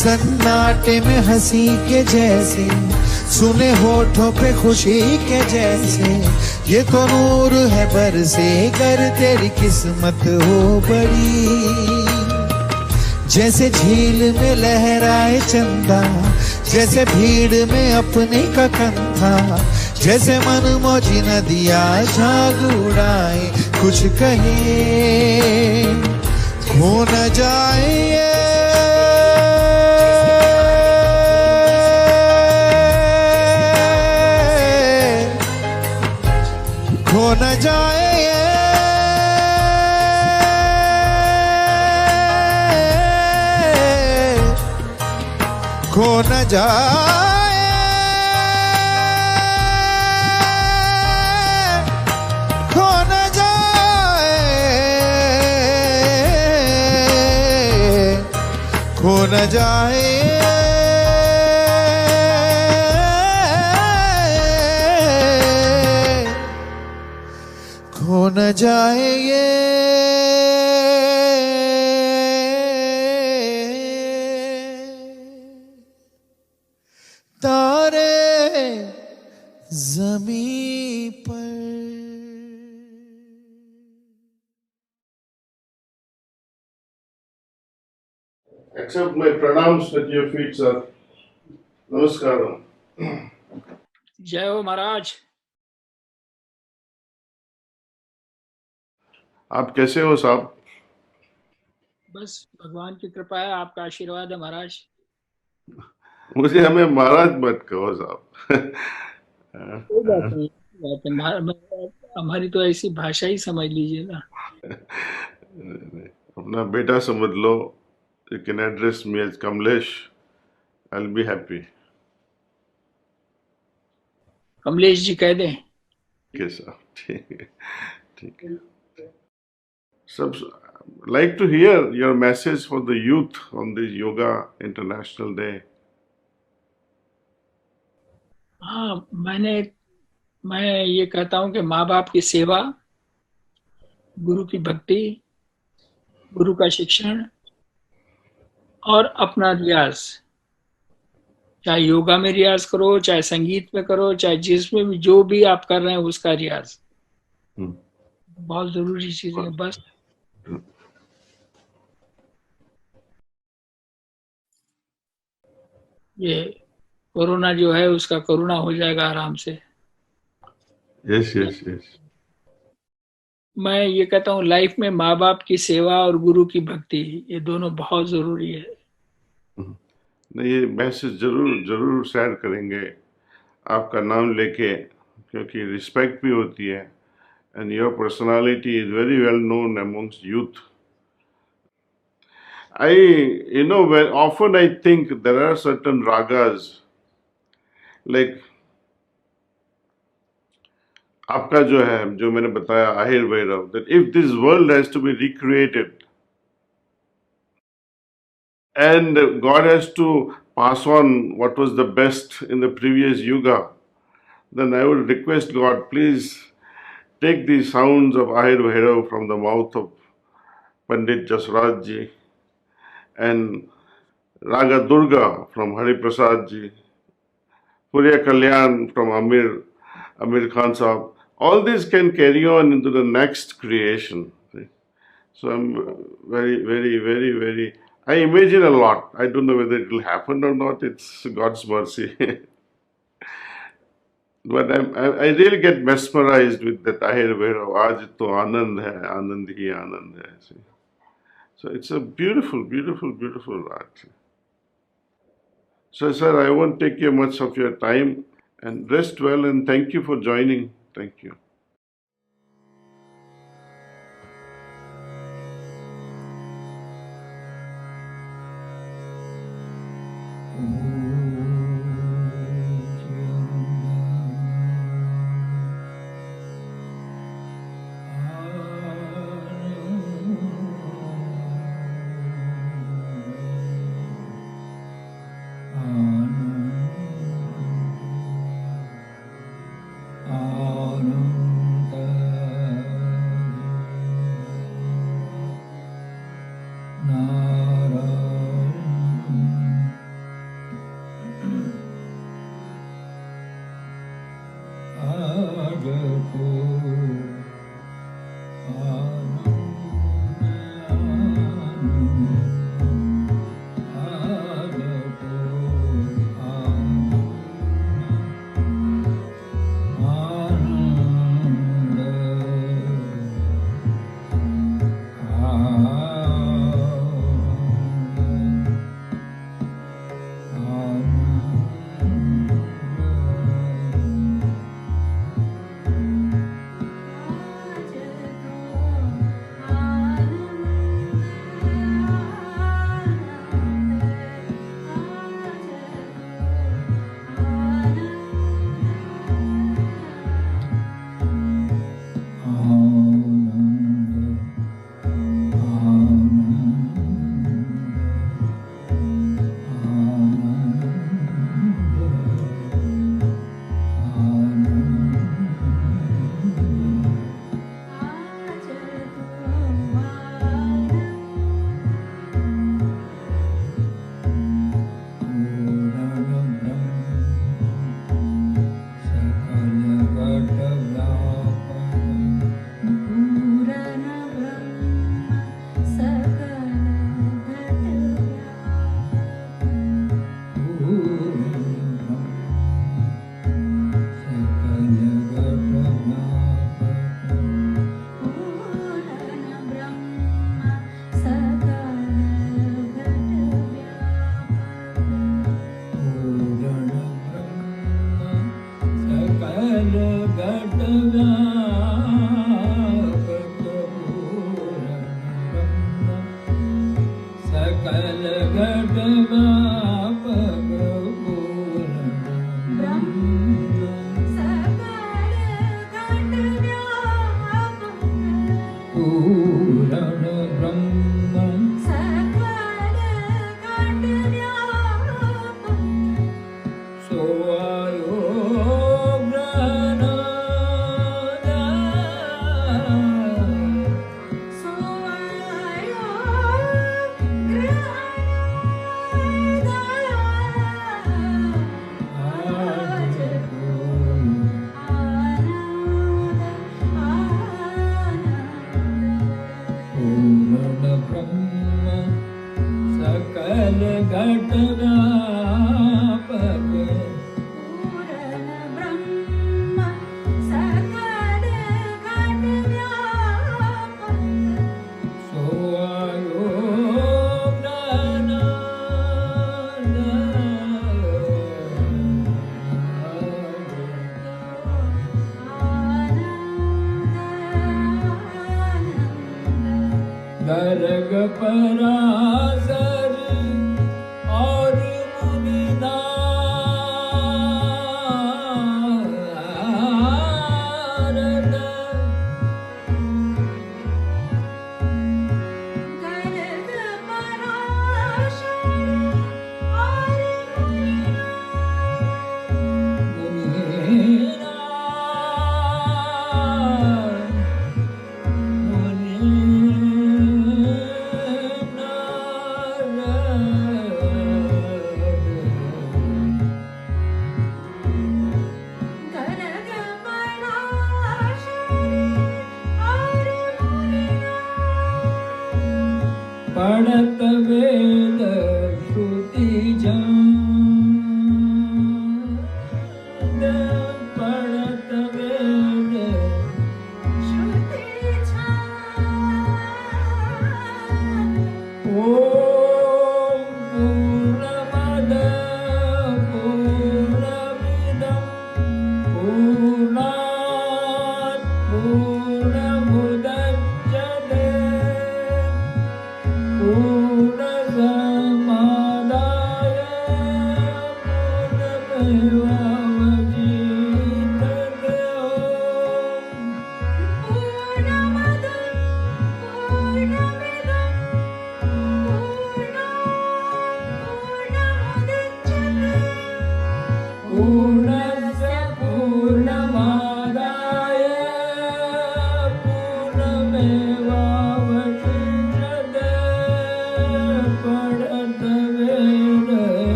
सन्नाटे में हंसी के जैसे, सुने होठों पे खुशी के जैसे, ये तो नूर है बरसे कर तेरी किस्मत हो बड़ी। जैसे झील में लहराए चंदा, जैसे भीड़ में अपने का कंधा, जैसे मन मौजी नदिया झाग उड़ाए, कुछ कहे खो न जाए खो न जाए खो न जाए खो न जाए खो न जाए खो न जाए ये तारे ज़मीं पर। Accept my pranams at your feet, sir. Namaskaram. जय हो महाराज। आप कैसे हो साहब? बस भगवान की कृपा है, आपका आशीर्वाद है महाराज। मुझे हमें महाराज मत कहो साहब। कोई बात नहीं, बात है, हमारी तो ऐसी भाषा ही समझ लीजिए ना। अपना बेटा समझ लो। You can address me as Kamlesh. I'll be happy. Kamlesh ji कह दें। ठीक है साहब, ठीक है, ठीक है। सब like to hear your message for the youth on this Yoga International Day. हाँ, मैं ये कहता हूँ कि माँ बाप की सेवा, गुरु की भक्ति, गुरु का शिक्षण और अपना रियाज, चाहे योगा में रियाज करो, चाहे संगीत में करो, चाहे जिसमें भी जो भी आप कर रहे हैं उसका रियाज बहुत जरूरी चीज है। बस ये कोरोना जो है उसका करुणा हो जाएगा आराम से। Yes, yes, yes. मैं ये कहता हूँ लाइफ में माँ बाप की सेवा और गुरु की भक्ति, ये दोनों बहुत जरूरी है। नहीं, ये मैसेज जरूर जरूर शेयर करेंगे आपका नाम लेके, क्योंकि रिस्पेक्ट भी होती है and your personality is very well known amongst youth. When often I think there are certain ragas, like आपका जो है, जो मैंने बताया Ahir Bhairav, that if this world has to be recreated and God has to pass on what was the best in the previous yuga, then I would request God, please take the sounds of Ahir Bhairav from the mouth of Pandit Jasraj ji and Raga Durga from Hari Prasad ji, Purya Kalyan from Amir Khan Sahab. All these can carry on into the next creation. So I'm very, very, very, very, I imagine a lot. I don't know whether it will happen or not. It's God's mercy. But I really get mesmerized with that Ahir Bhairav. Aaj to Anand hai, Anand hi Anand hai. See. So it's a beautiful, beautiful, beautiful art. So, sir, I won't take you much of your time, and rest well, and thank you for joining. Thank you. Anand.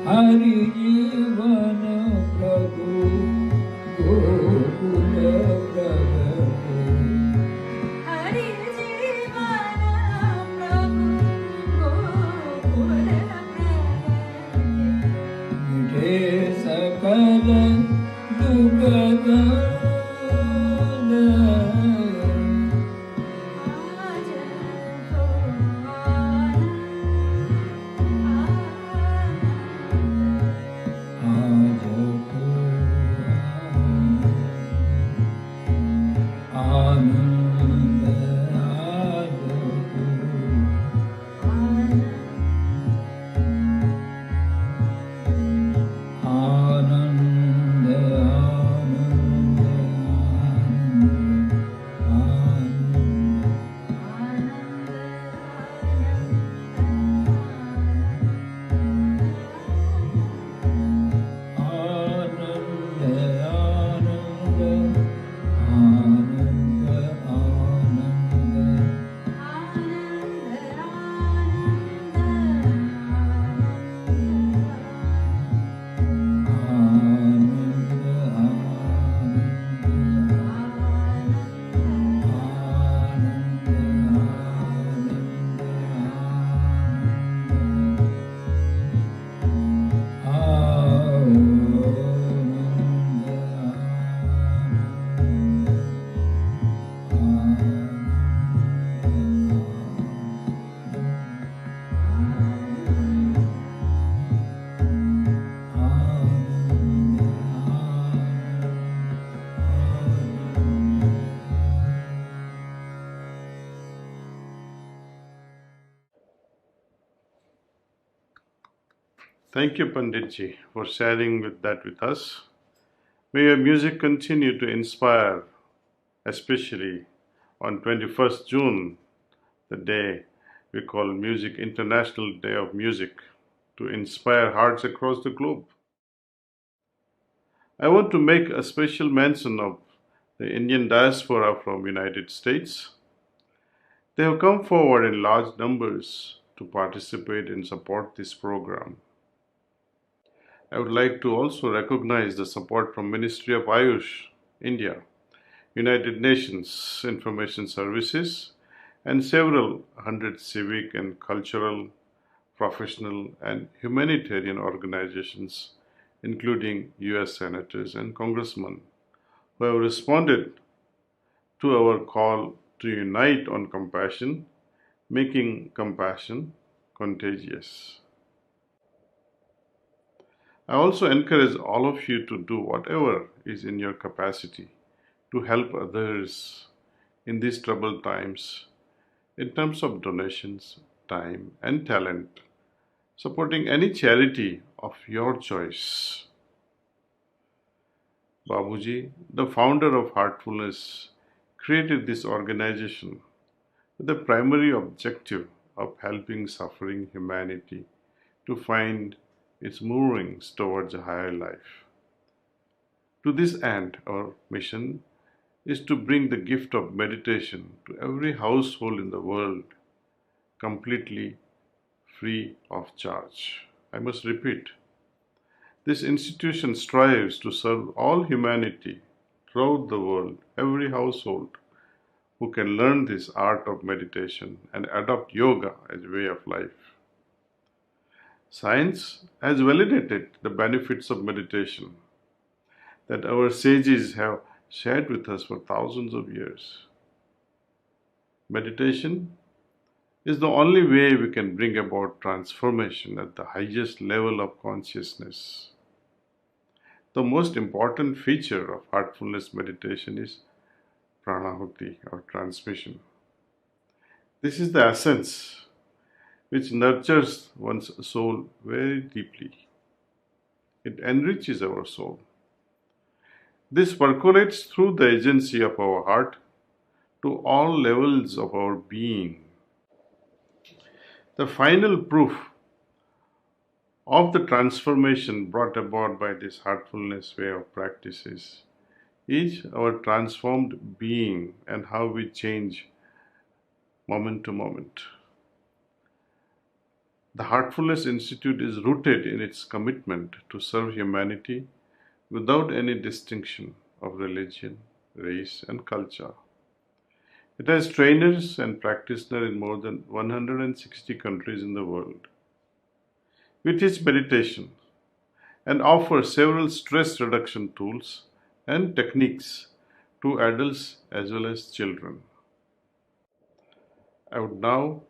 Hare Hari जीवन प्रभु गोकुल प्रगटे हरि जीवन प्रभु गोकुल प्रगटे मिटे सकल दुर्गत आज तो आज को आनंद आज को Anand Anand Thank you, Panditji, for sharing that with us. May your music continue to inspire, especially on 21st June, the day we call Music International Day of Music, to inspire hearts across the globe. I want to make a special mention of the Indian diaspora from United States. They have come forward in large numbers to participate and support this program. I would like to also recognize the support from Ministry of Ayush, India, United Nations Information Services, and several hundred civic and cultural, professional, and humanitarian organizations, including US senators and congressmen, who have responded to our call to unite on compassion, making compassion contagious. I also encourage all of you to do whatever is in your capacity to help others in these troubled times in terms of donations, time, and talent, supporting any charity of your choice. Babuji, the founder of Heartfulness, created this organization with the primary objective of helping suffering humanity to find its moorings towards a higher life. To this end, our mission is to bring the gift of meditation to every household in the world, completely free of charge. I must repeat, this institution strives to serve all humanity throughout the world, every household who can learn this art of meditation and adopt yoga as a way of life. Science has validated the benefits of meditation that our sages have shared with us for thousands of years. Meditation is the only way we can bring about transformation at the highest level of consciousness. The most important feature of heartfulness meditation is pranahuti or transmission. This is the essence which nurtures one's soul very deeply. It enriches our soul. This percolates through the agency of our heart to all levels of our being. The final proof of the transformation brought about by this heartfulness way of practices is our transformed being and how we change moment to moment. The Heartfulness Institute is rooted in its commitment to serve humanity without any distinction of religion, race, and culture. It has trainers and practitioners in more than 160 countries in the world. We teach meditation and offer several stress reduction tools and techniques to adults as well as children. I would now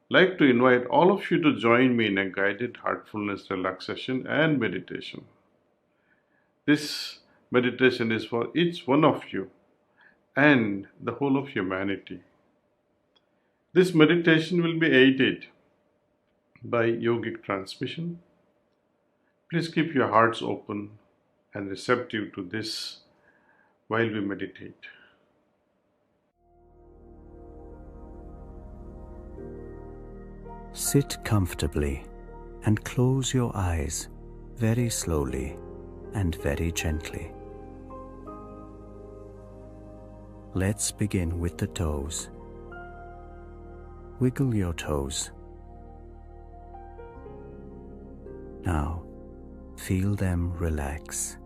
like to invite all of you to join me in a guided heartfulness relaxation and meditation. This meditation is for each one of you and the whole of humanity. This meditation will be aided by yogic transmission. Please keep your hearts open and receptive to this while we meditate. Sit comfortably and close your eyes very slowly and very gently. Let's begin with the toes. Wiggle your toes. Now, feel them relax.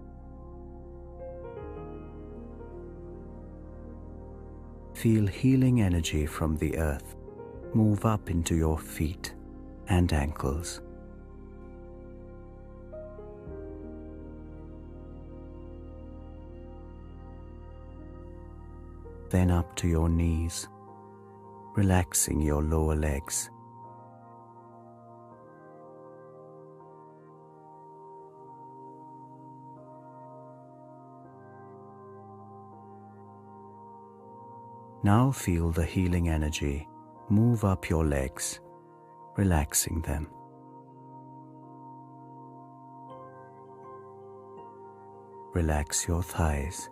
Feel healing energy from the earth move up into your feet and ankles. Then up to your knees, relaxing your lower legs. Now feel the healing energy move up your legs, relaxing them. Relax your thighs.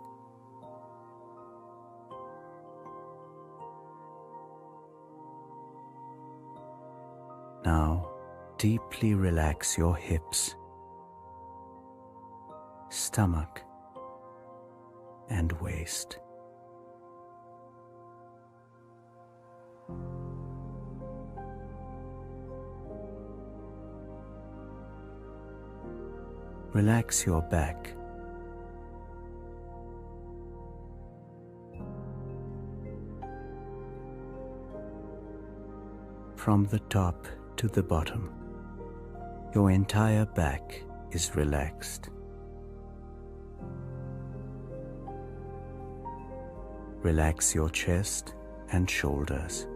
Now, deeply relax your hips, stomach, and waist. Relax your back. From the top to the bottom, your entire back is relaxed. Relax your chest and shoulders.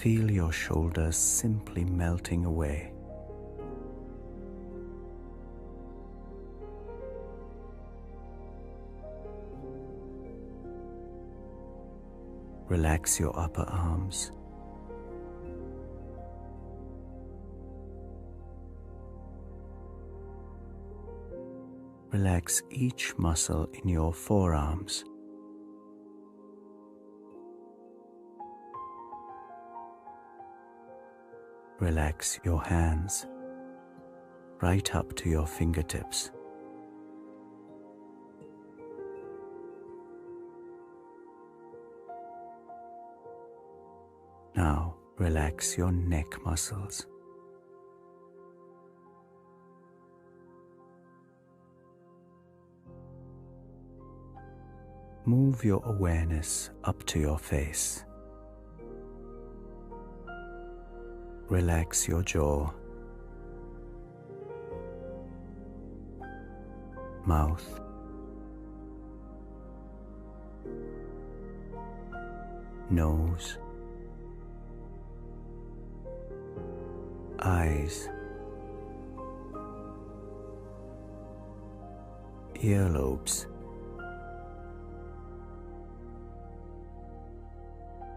Feel your shoulders simply melting away. Relax your upper arms. Relax each muscle in your forearms. Relax your hands right up to your fingertips. Now relax your neck muscles. Move your awareness up to your face. Relax your jaw, mouth, nose, eyes, earlobes,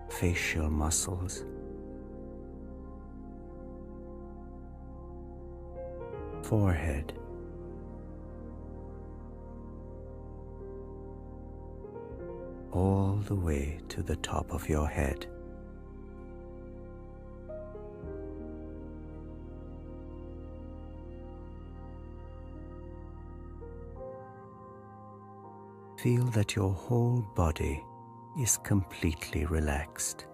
facial muscles, forehead, all the way to the top of your head. Feel that your whole body is completely relaxed.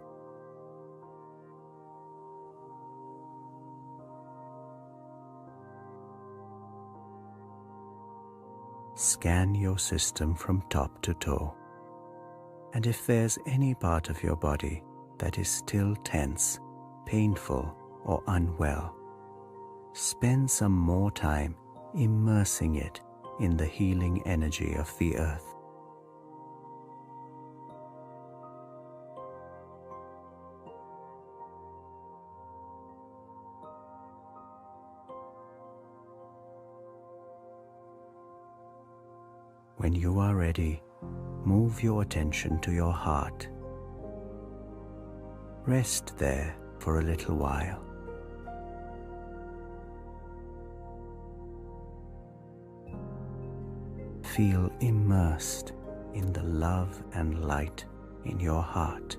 Scan your system from top to toe, and if there's any part of your body that is still tense, painful, or unwell, spend some more time immersing it in the healing energy of the earth. When you are ready, move your attention to your heart. Rest there for a little while. Feel immersed in the love and light in your heart.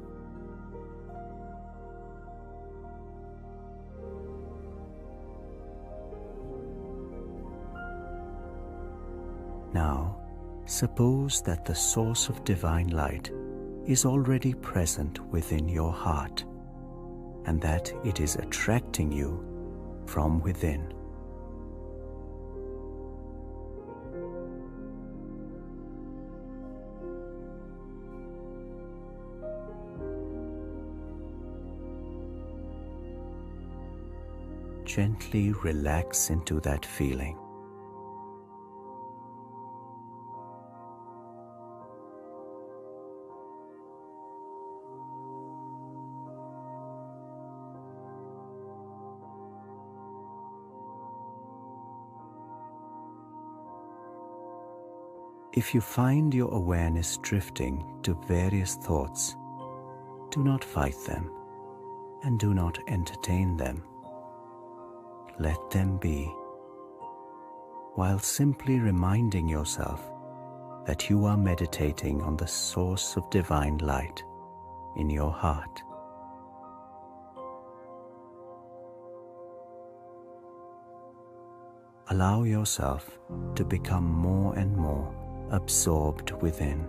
Now, suppose that the source of divine light is already present within your heart, and that it is attracting you from within. Gently relax into that feeling. If you find your awareness drifting to various thoughts, do not fight them and do not entertain them. Let them be, while simply reminding yourself that you are meditating on the source of divine light in your heart. Allow yourself to become more and more absorbed within.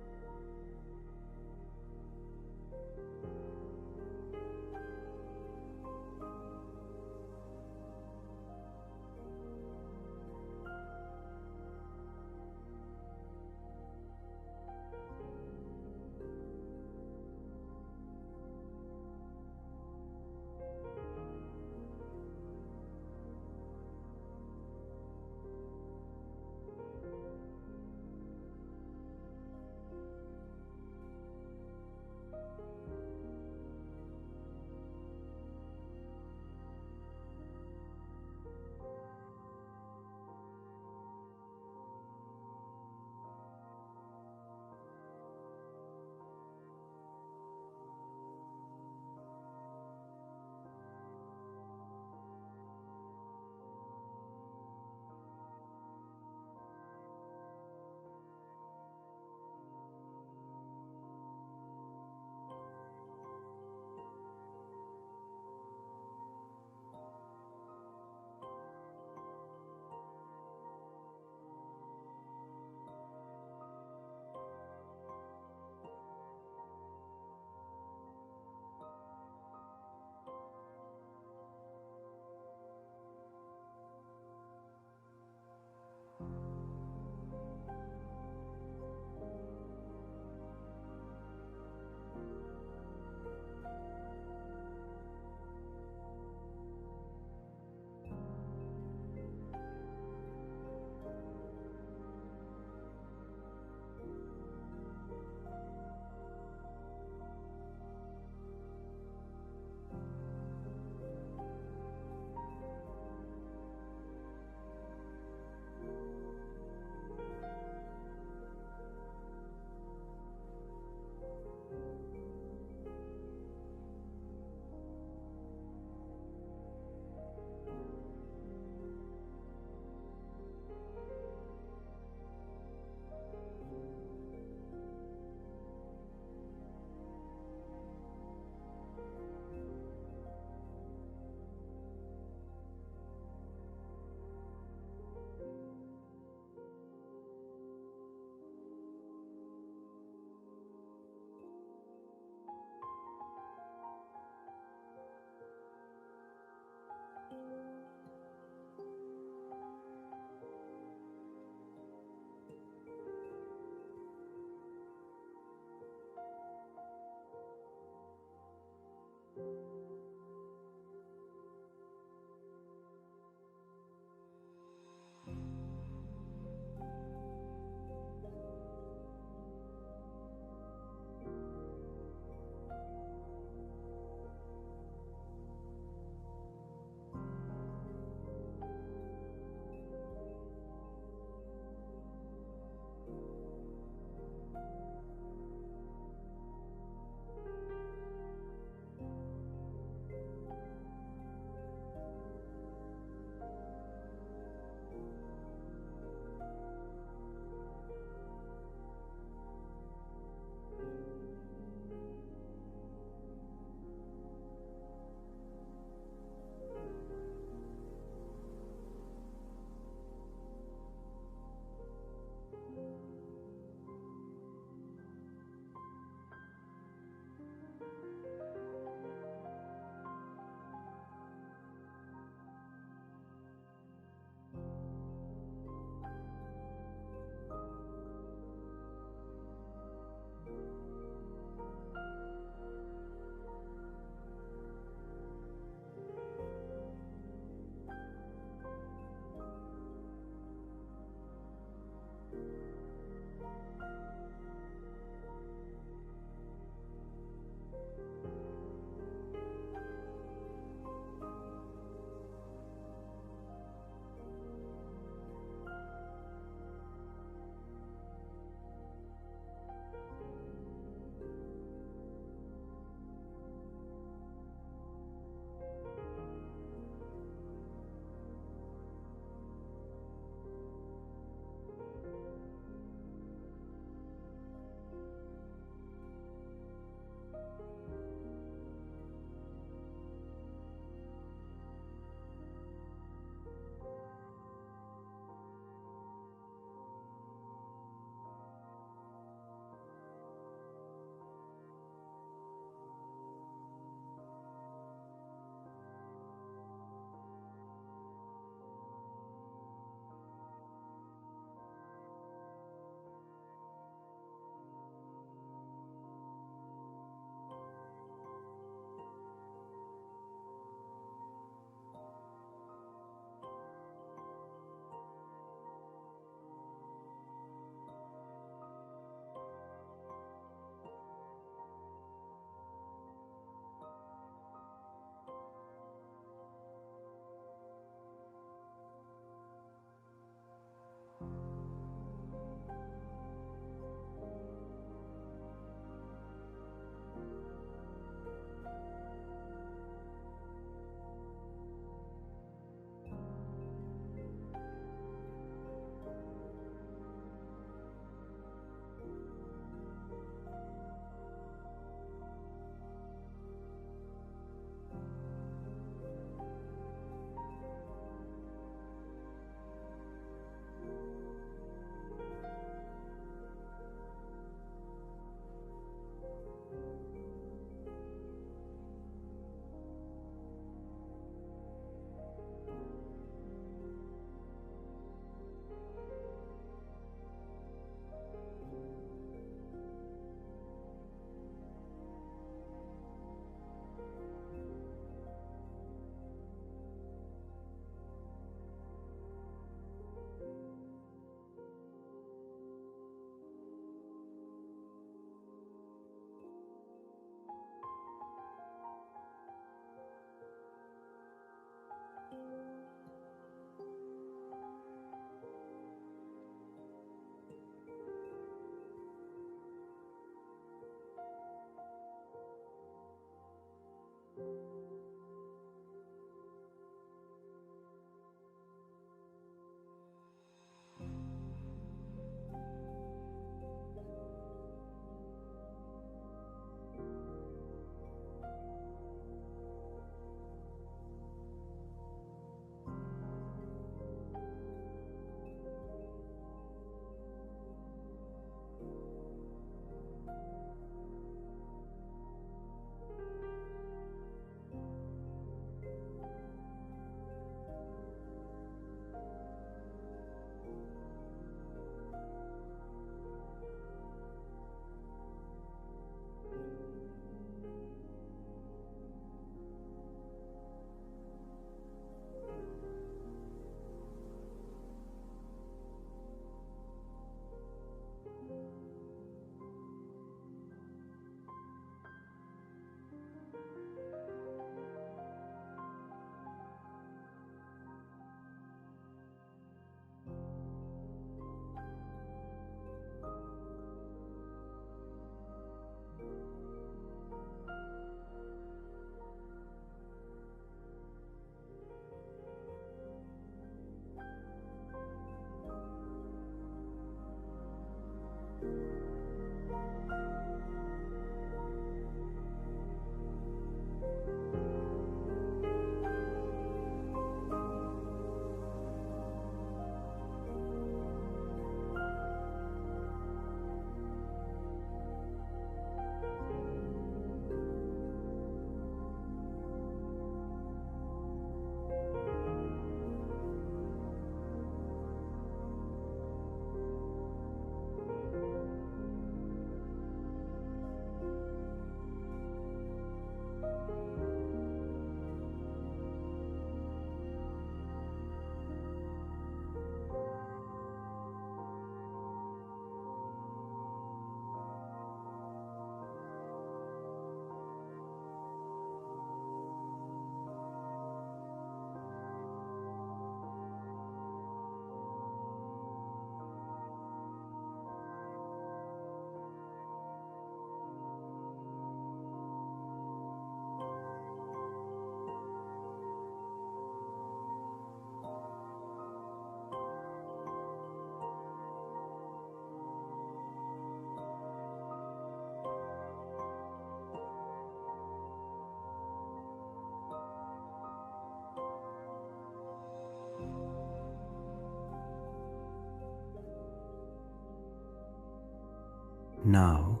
Now,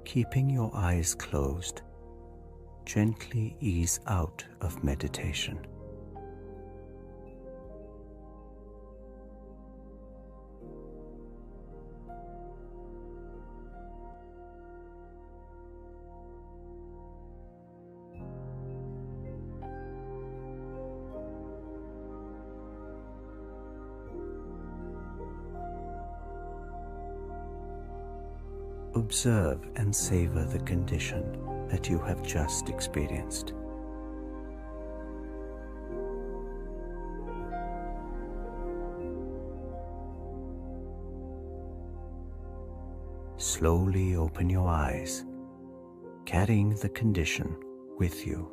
keeping your eyes closed, gently ease out of meditation. Observe and savor the condition that you have just experienced. Slowly open your eyes, carrying the condition with you.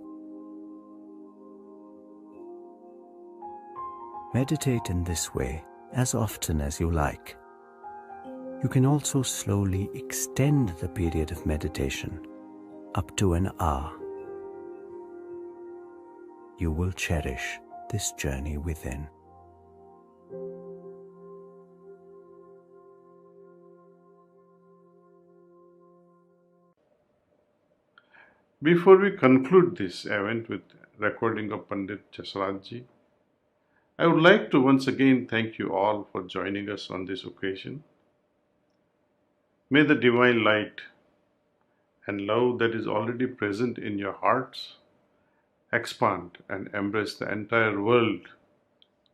Meditate in this way as often as you like. You can also slowly extend the period of meditation up to an hour. You will cherish this journey within. Before we conclude this event with recording of Pandit Jasraj, I would like to once again thank you all for joining us on this occasion. May the divine light and love that is already present in your hearts expand and embrace the entire world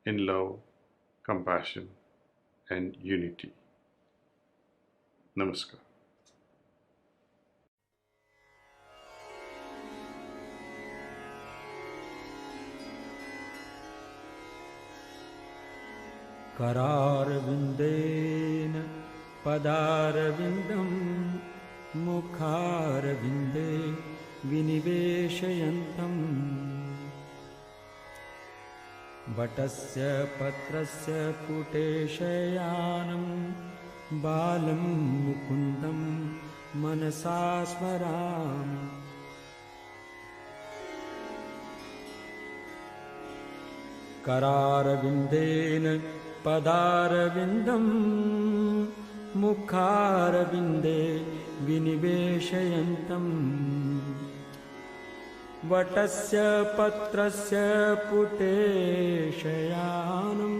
in love, compassion, and unity. Namaskar. करारविन्देन पदारविन्दं मुखारविन्दे विनिवेशयन्तम् वटस्य पत्रस्य पुटे शयानं बालं मुकुन्दं मनसा स्मरामि करारविन्देन पदारविन्दं मुखारविन्दे विनिवेशयन्तं वटस्य पत्रस्य पुटे शयानं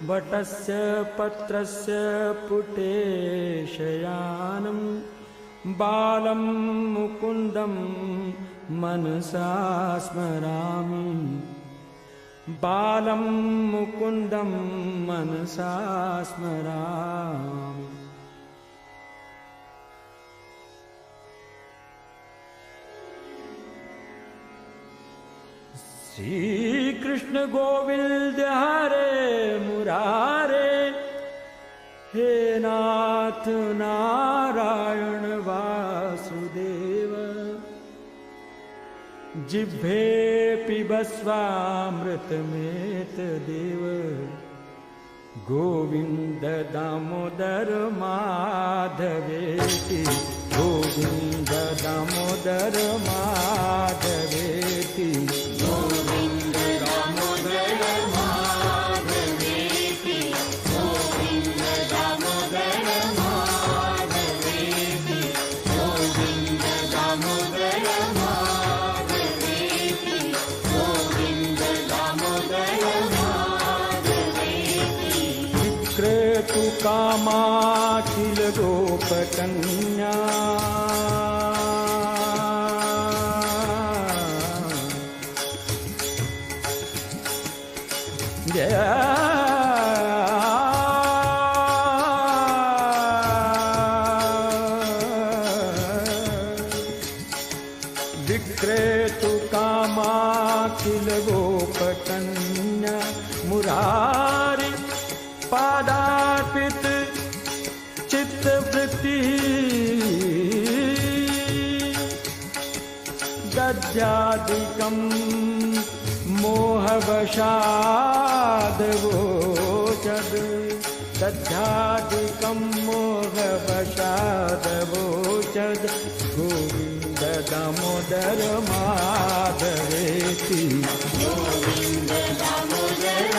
वटस्य पत्रस्य पुटे शयानं बालं मुकुन्दं मनसा स्मरामि बालं मुकुन्दं मनसा स्मरामि श्री कृष्ण गोविंद हरे मुरारे हे नाथ नारायण वासुदेव जिह्वे पिबस्वामृतमेत देव गोविंद दामोदर माधवेति गोविंद दामोदर माधवेति गोविंद दामोदर माधवेति गोविंद दामोदर माधवेति गोविंद दामोदर माधवेति गोविंद दामोदर माधवेति विक्रेतु कामाखिल गोपकन्या विक्रेतु कामाखिल गोपकन्या मुरारी पादार्पित चित्तवृत्ति दध्यादिकं मोहवशादवोचद दध्यादिकं मोहवशादवोचद गोविंद दामोदर माधवेति गोविंद दामोदर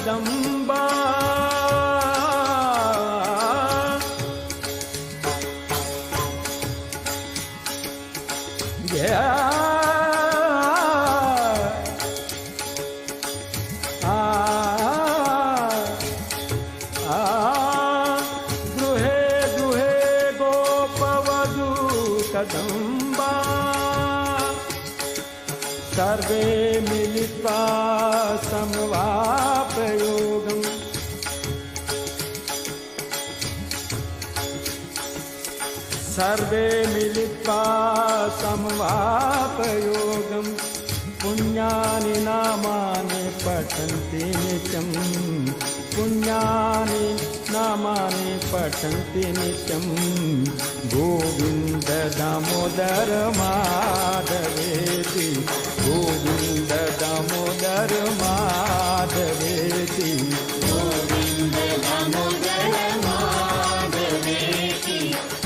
जगदम्बा गृहे गृहे गोपवधू कदम्बा सर्वे मिलित्वा समवापयोगम् सर्वे मिलित्वा समवापयोगम् पुण्यानि नामानि पठन्ति नित्यम् पुण्यानि नामानि पठन्ति नित्यम् गोविन्द दामोदर माधवेति गोविन्द दामोदर माधवेति गोविन्द दामोदर माधवेति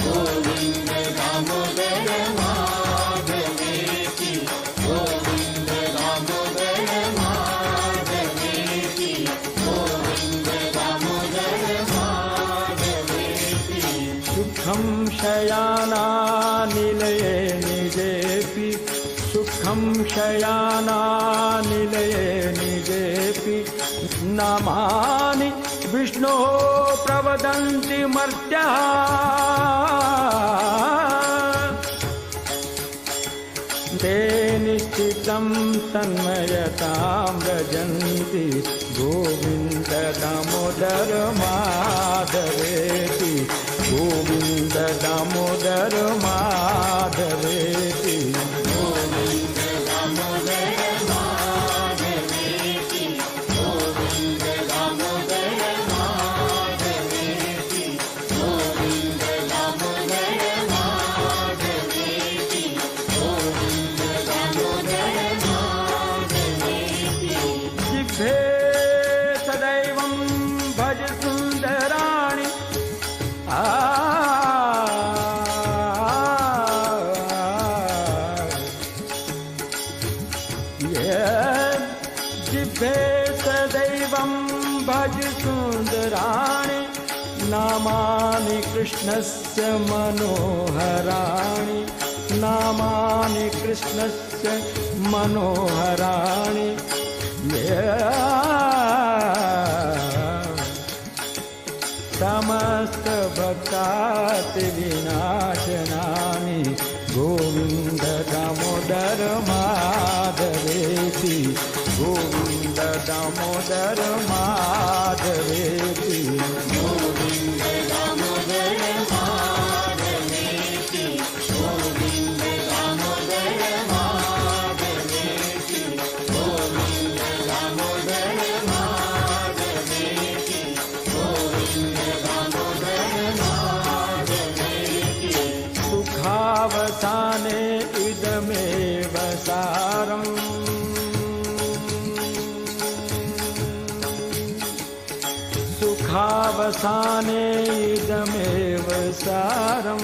गोविन्द दामोदर माधवेति गोविन्द दामोदर माधवेति गोविन्द दामोदर माधवेति सुखं शयाना निलये निजेपि सुखं शयाना निलये निजेपि नामानि विष्णोः प्रवदन्ति मर्त्याः ते निश्चितं तन्मयतां व्रजन्ति गोविन्द दामोदर माधवेति गोविन्द दामोदर माधवेति गोविन्द दामोदर माधवेति गोविन्द दामोदर माधवेति गोविन्द दामोदर माधवेति गोविन्द दामोदर माधवेति जिह्वे सदैवं भज सुन्दराणि जिह्वे सदैवं भज सुन्दराणि नामानि कृष्णस्य मनोहराणि नामानि कृष्णस्य मनोहराणि समस्त भक्ताति विनाशनानि गोविन्द दामोदर माधवेति गोविन्द दामोदर माधवेति गोविन्द दामोदर माधवेति गोविन्द दामोदर माधवेति गोविन्द दामोदर माधवेति गोविन्द दामोदर माधवेति सुखावसाने इदमेव सारम् सुखावसाने इदमेव सारम्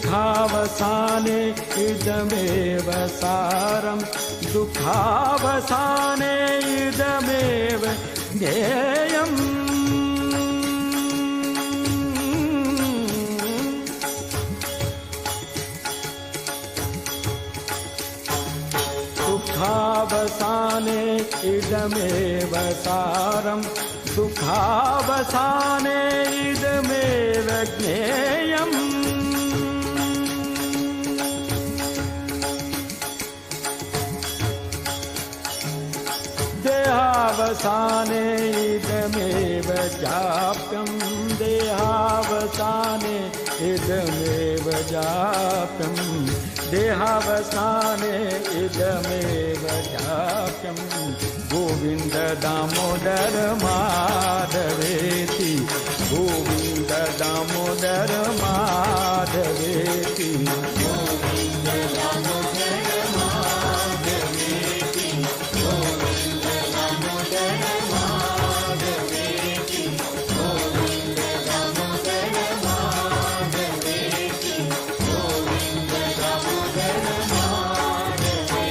सुखावसाने इदमेव सारम् दुःखावसाने इदमेव ज्ञेयम् सुखावसाने इदमेव सारम् सुखावसाने इदमेव ज्ञेयम् देहावसाने इदमेव जाप्यम् देहावसाने इदमेव जाप्यम् देहावसाने इदमेव जाप्यम् गोविन्द दामोदर माधवेति गोविन्द दामोदर माधवेति गोविन्द दामोदर माधवेति गोविन्द दामोदर माधवेति गोविन्द दामोदर माधवेति गोविन्द दामोदर माधवेति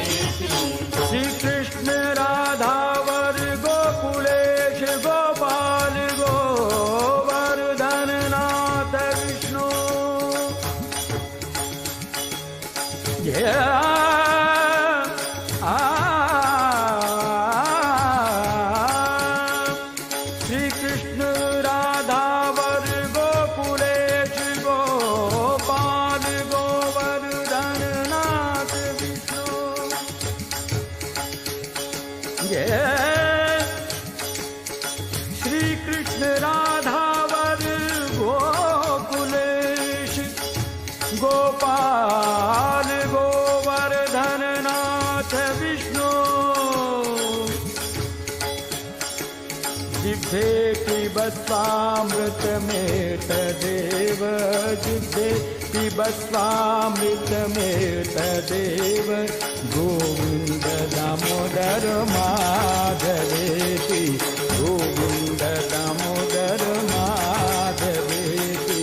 श्री कृष्ण राधा वर गोकुलेश गोपाल गोवर्धन नाथ विष्णु। श्री कृष्ण राधा वर गोकुलेश गोपाल गोवर्धन नाथ विष्णु। जिह्वे पिबस्वामृत में तदेव, जिह्वे पिबस्वामृत में तदेव, गोविंद दामोदर माधवेति, गोविंद दामोदर माधवेति,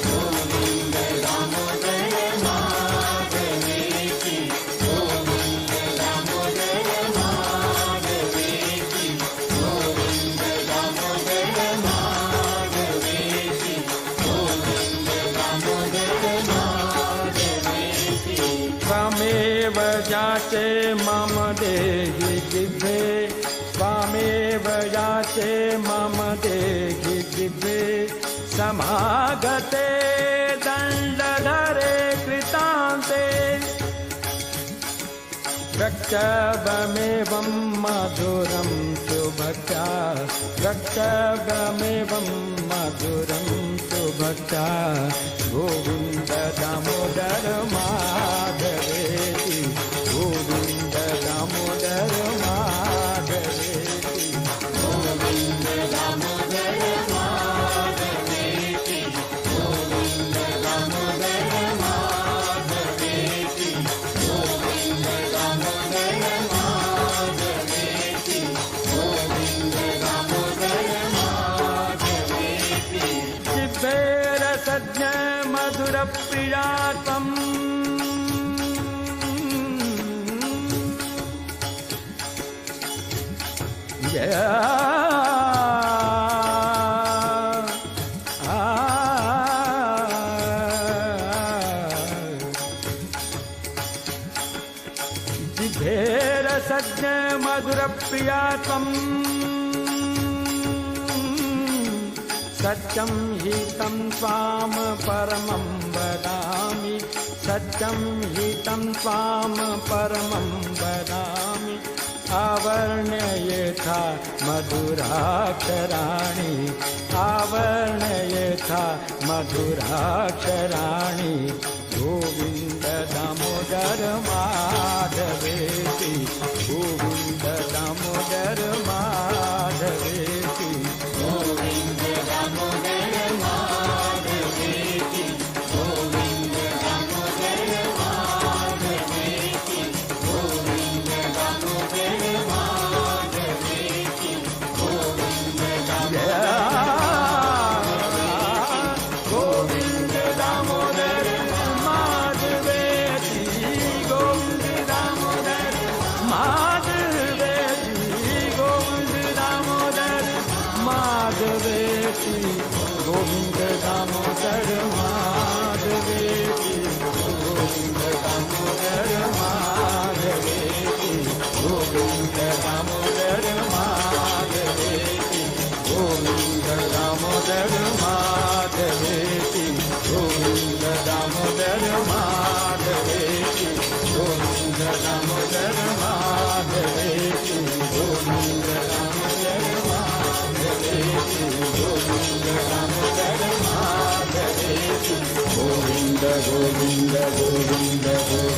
गोविंद दामोदर माधवेति, गोविंद दामोदर माधवेति, गोविंद दामोदर माधवेति, गोविंद दामोदर माधवेति। त्वमेव जाचे मम देहि जिह्वे, त्वमेव याचे मम देहि जिह्वे, समागते दण्डधरे कृतान्ते, रक्तबमेवं मधुरं सुभक्त्या, रक्तबमेवं मधुरं सुभक्त्या, गोविन्द दामोदर माधवेति, गोविन्द दामोदर माधवेति, गोविन्द दामोदर माधवेति, गोविन्द दामोदर माधवेति, गोविन्द दामोदर माधवेति, गोविन्द दामोदर माधवेति। जिह्वे रसज्ञ मधुर प्रिया त्वम्, जिह्वे रसज्ञ मधुर प्रिया त्वम्, सत्यं हि तं त्वां परमं वदामि, सत्यं हि तं त्वां परमं वदामि, आवर्णयेथा मधुराक्षराणि, आवर्णयेथा मधुराक्षराणि, गोविन्द दामोदर माधवेति, गोविन्द दामोदर माधवेति, गोविन्द दामोदर माधवेति, गोविन्द दामोदर माधवेति, गोविन्द दामोदर माधवेति, गोविन्द दामोदर माधवेति, गोविन्द दामोदर माधवेति, गोविन्द दामोदर माधवेति, गोविन्द दामोदर माधवेति, गोविन्द दामोदर माधवेति, गोविन्द दामोदर माधवेति, गोविन्द दामोदर माधवेति, गोविन्द दामोदर माधवेति, गोविन्द दामोदर माधवेति, गोविन्द दामोदर माधवेति, गोविन्द दामोदर माधवेति, गोविन्द गोविन्द गोविन्द गोविन्द।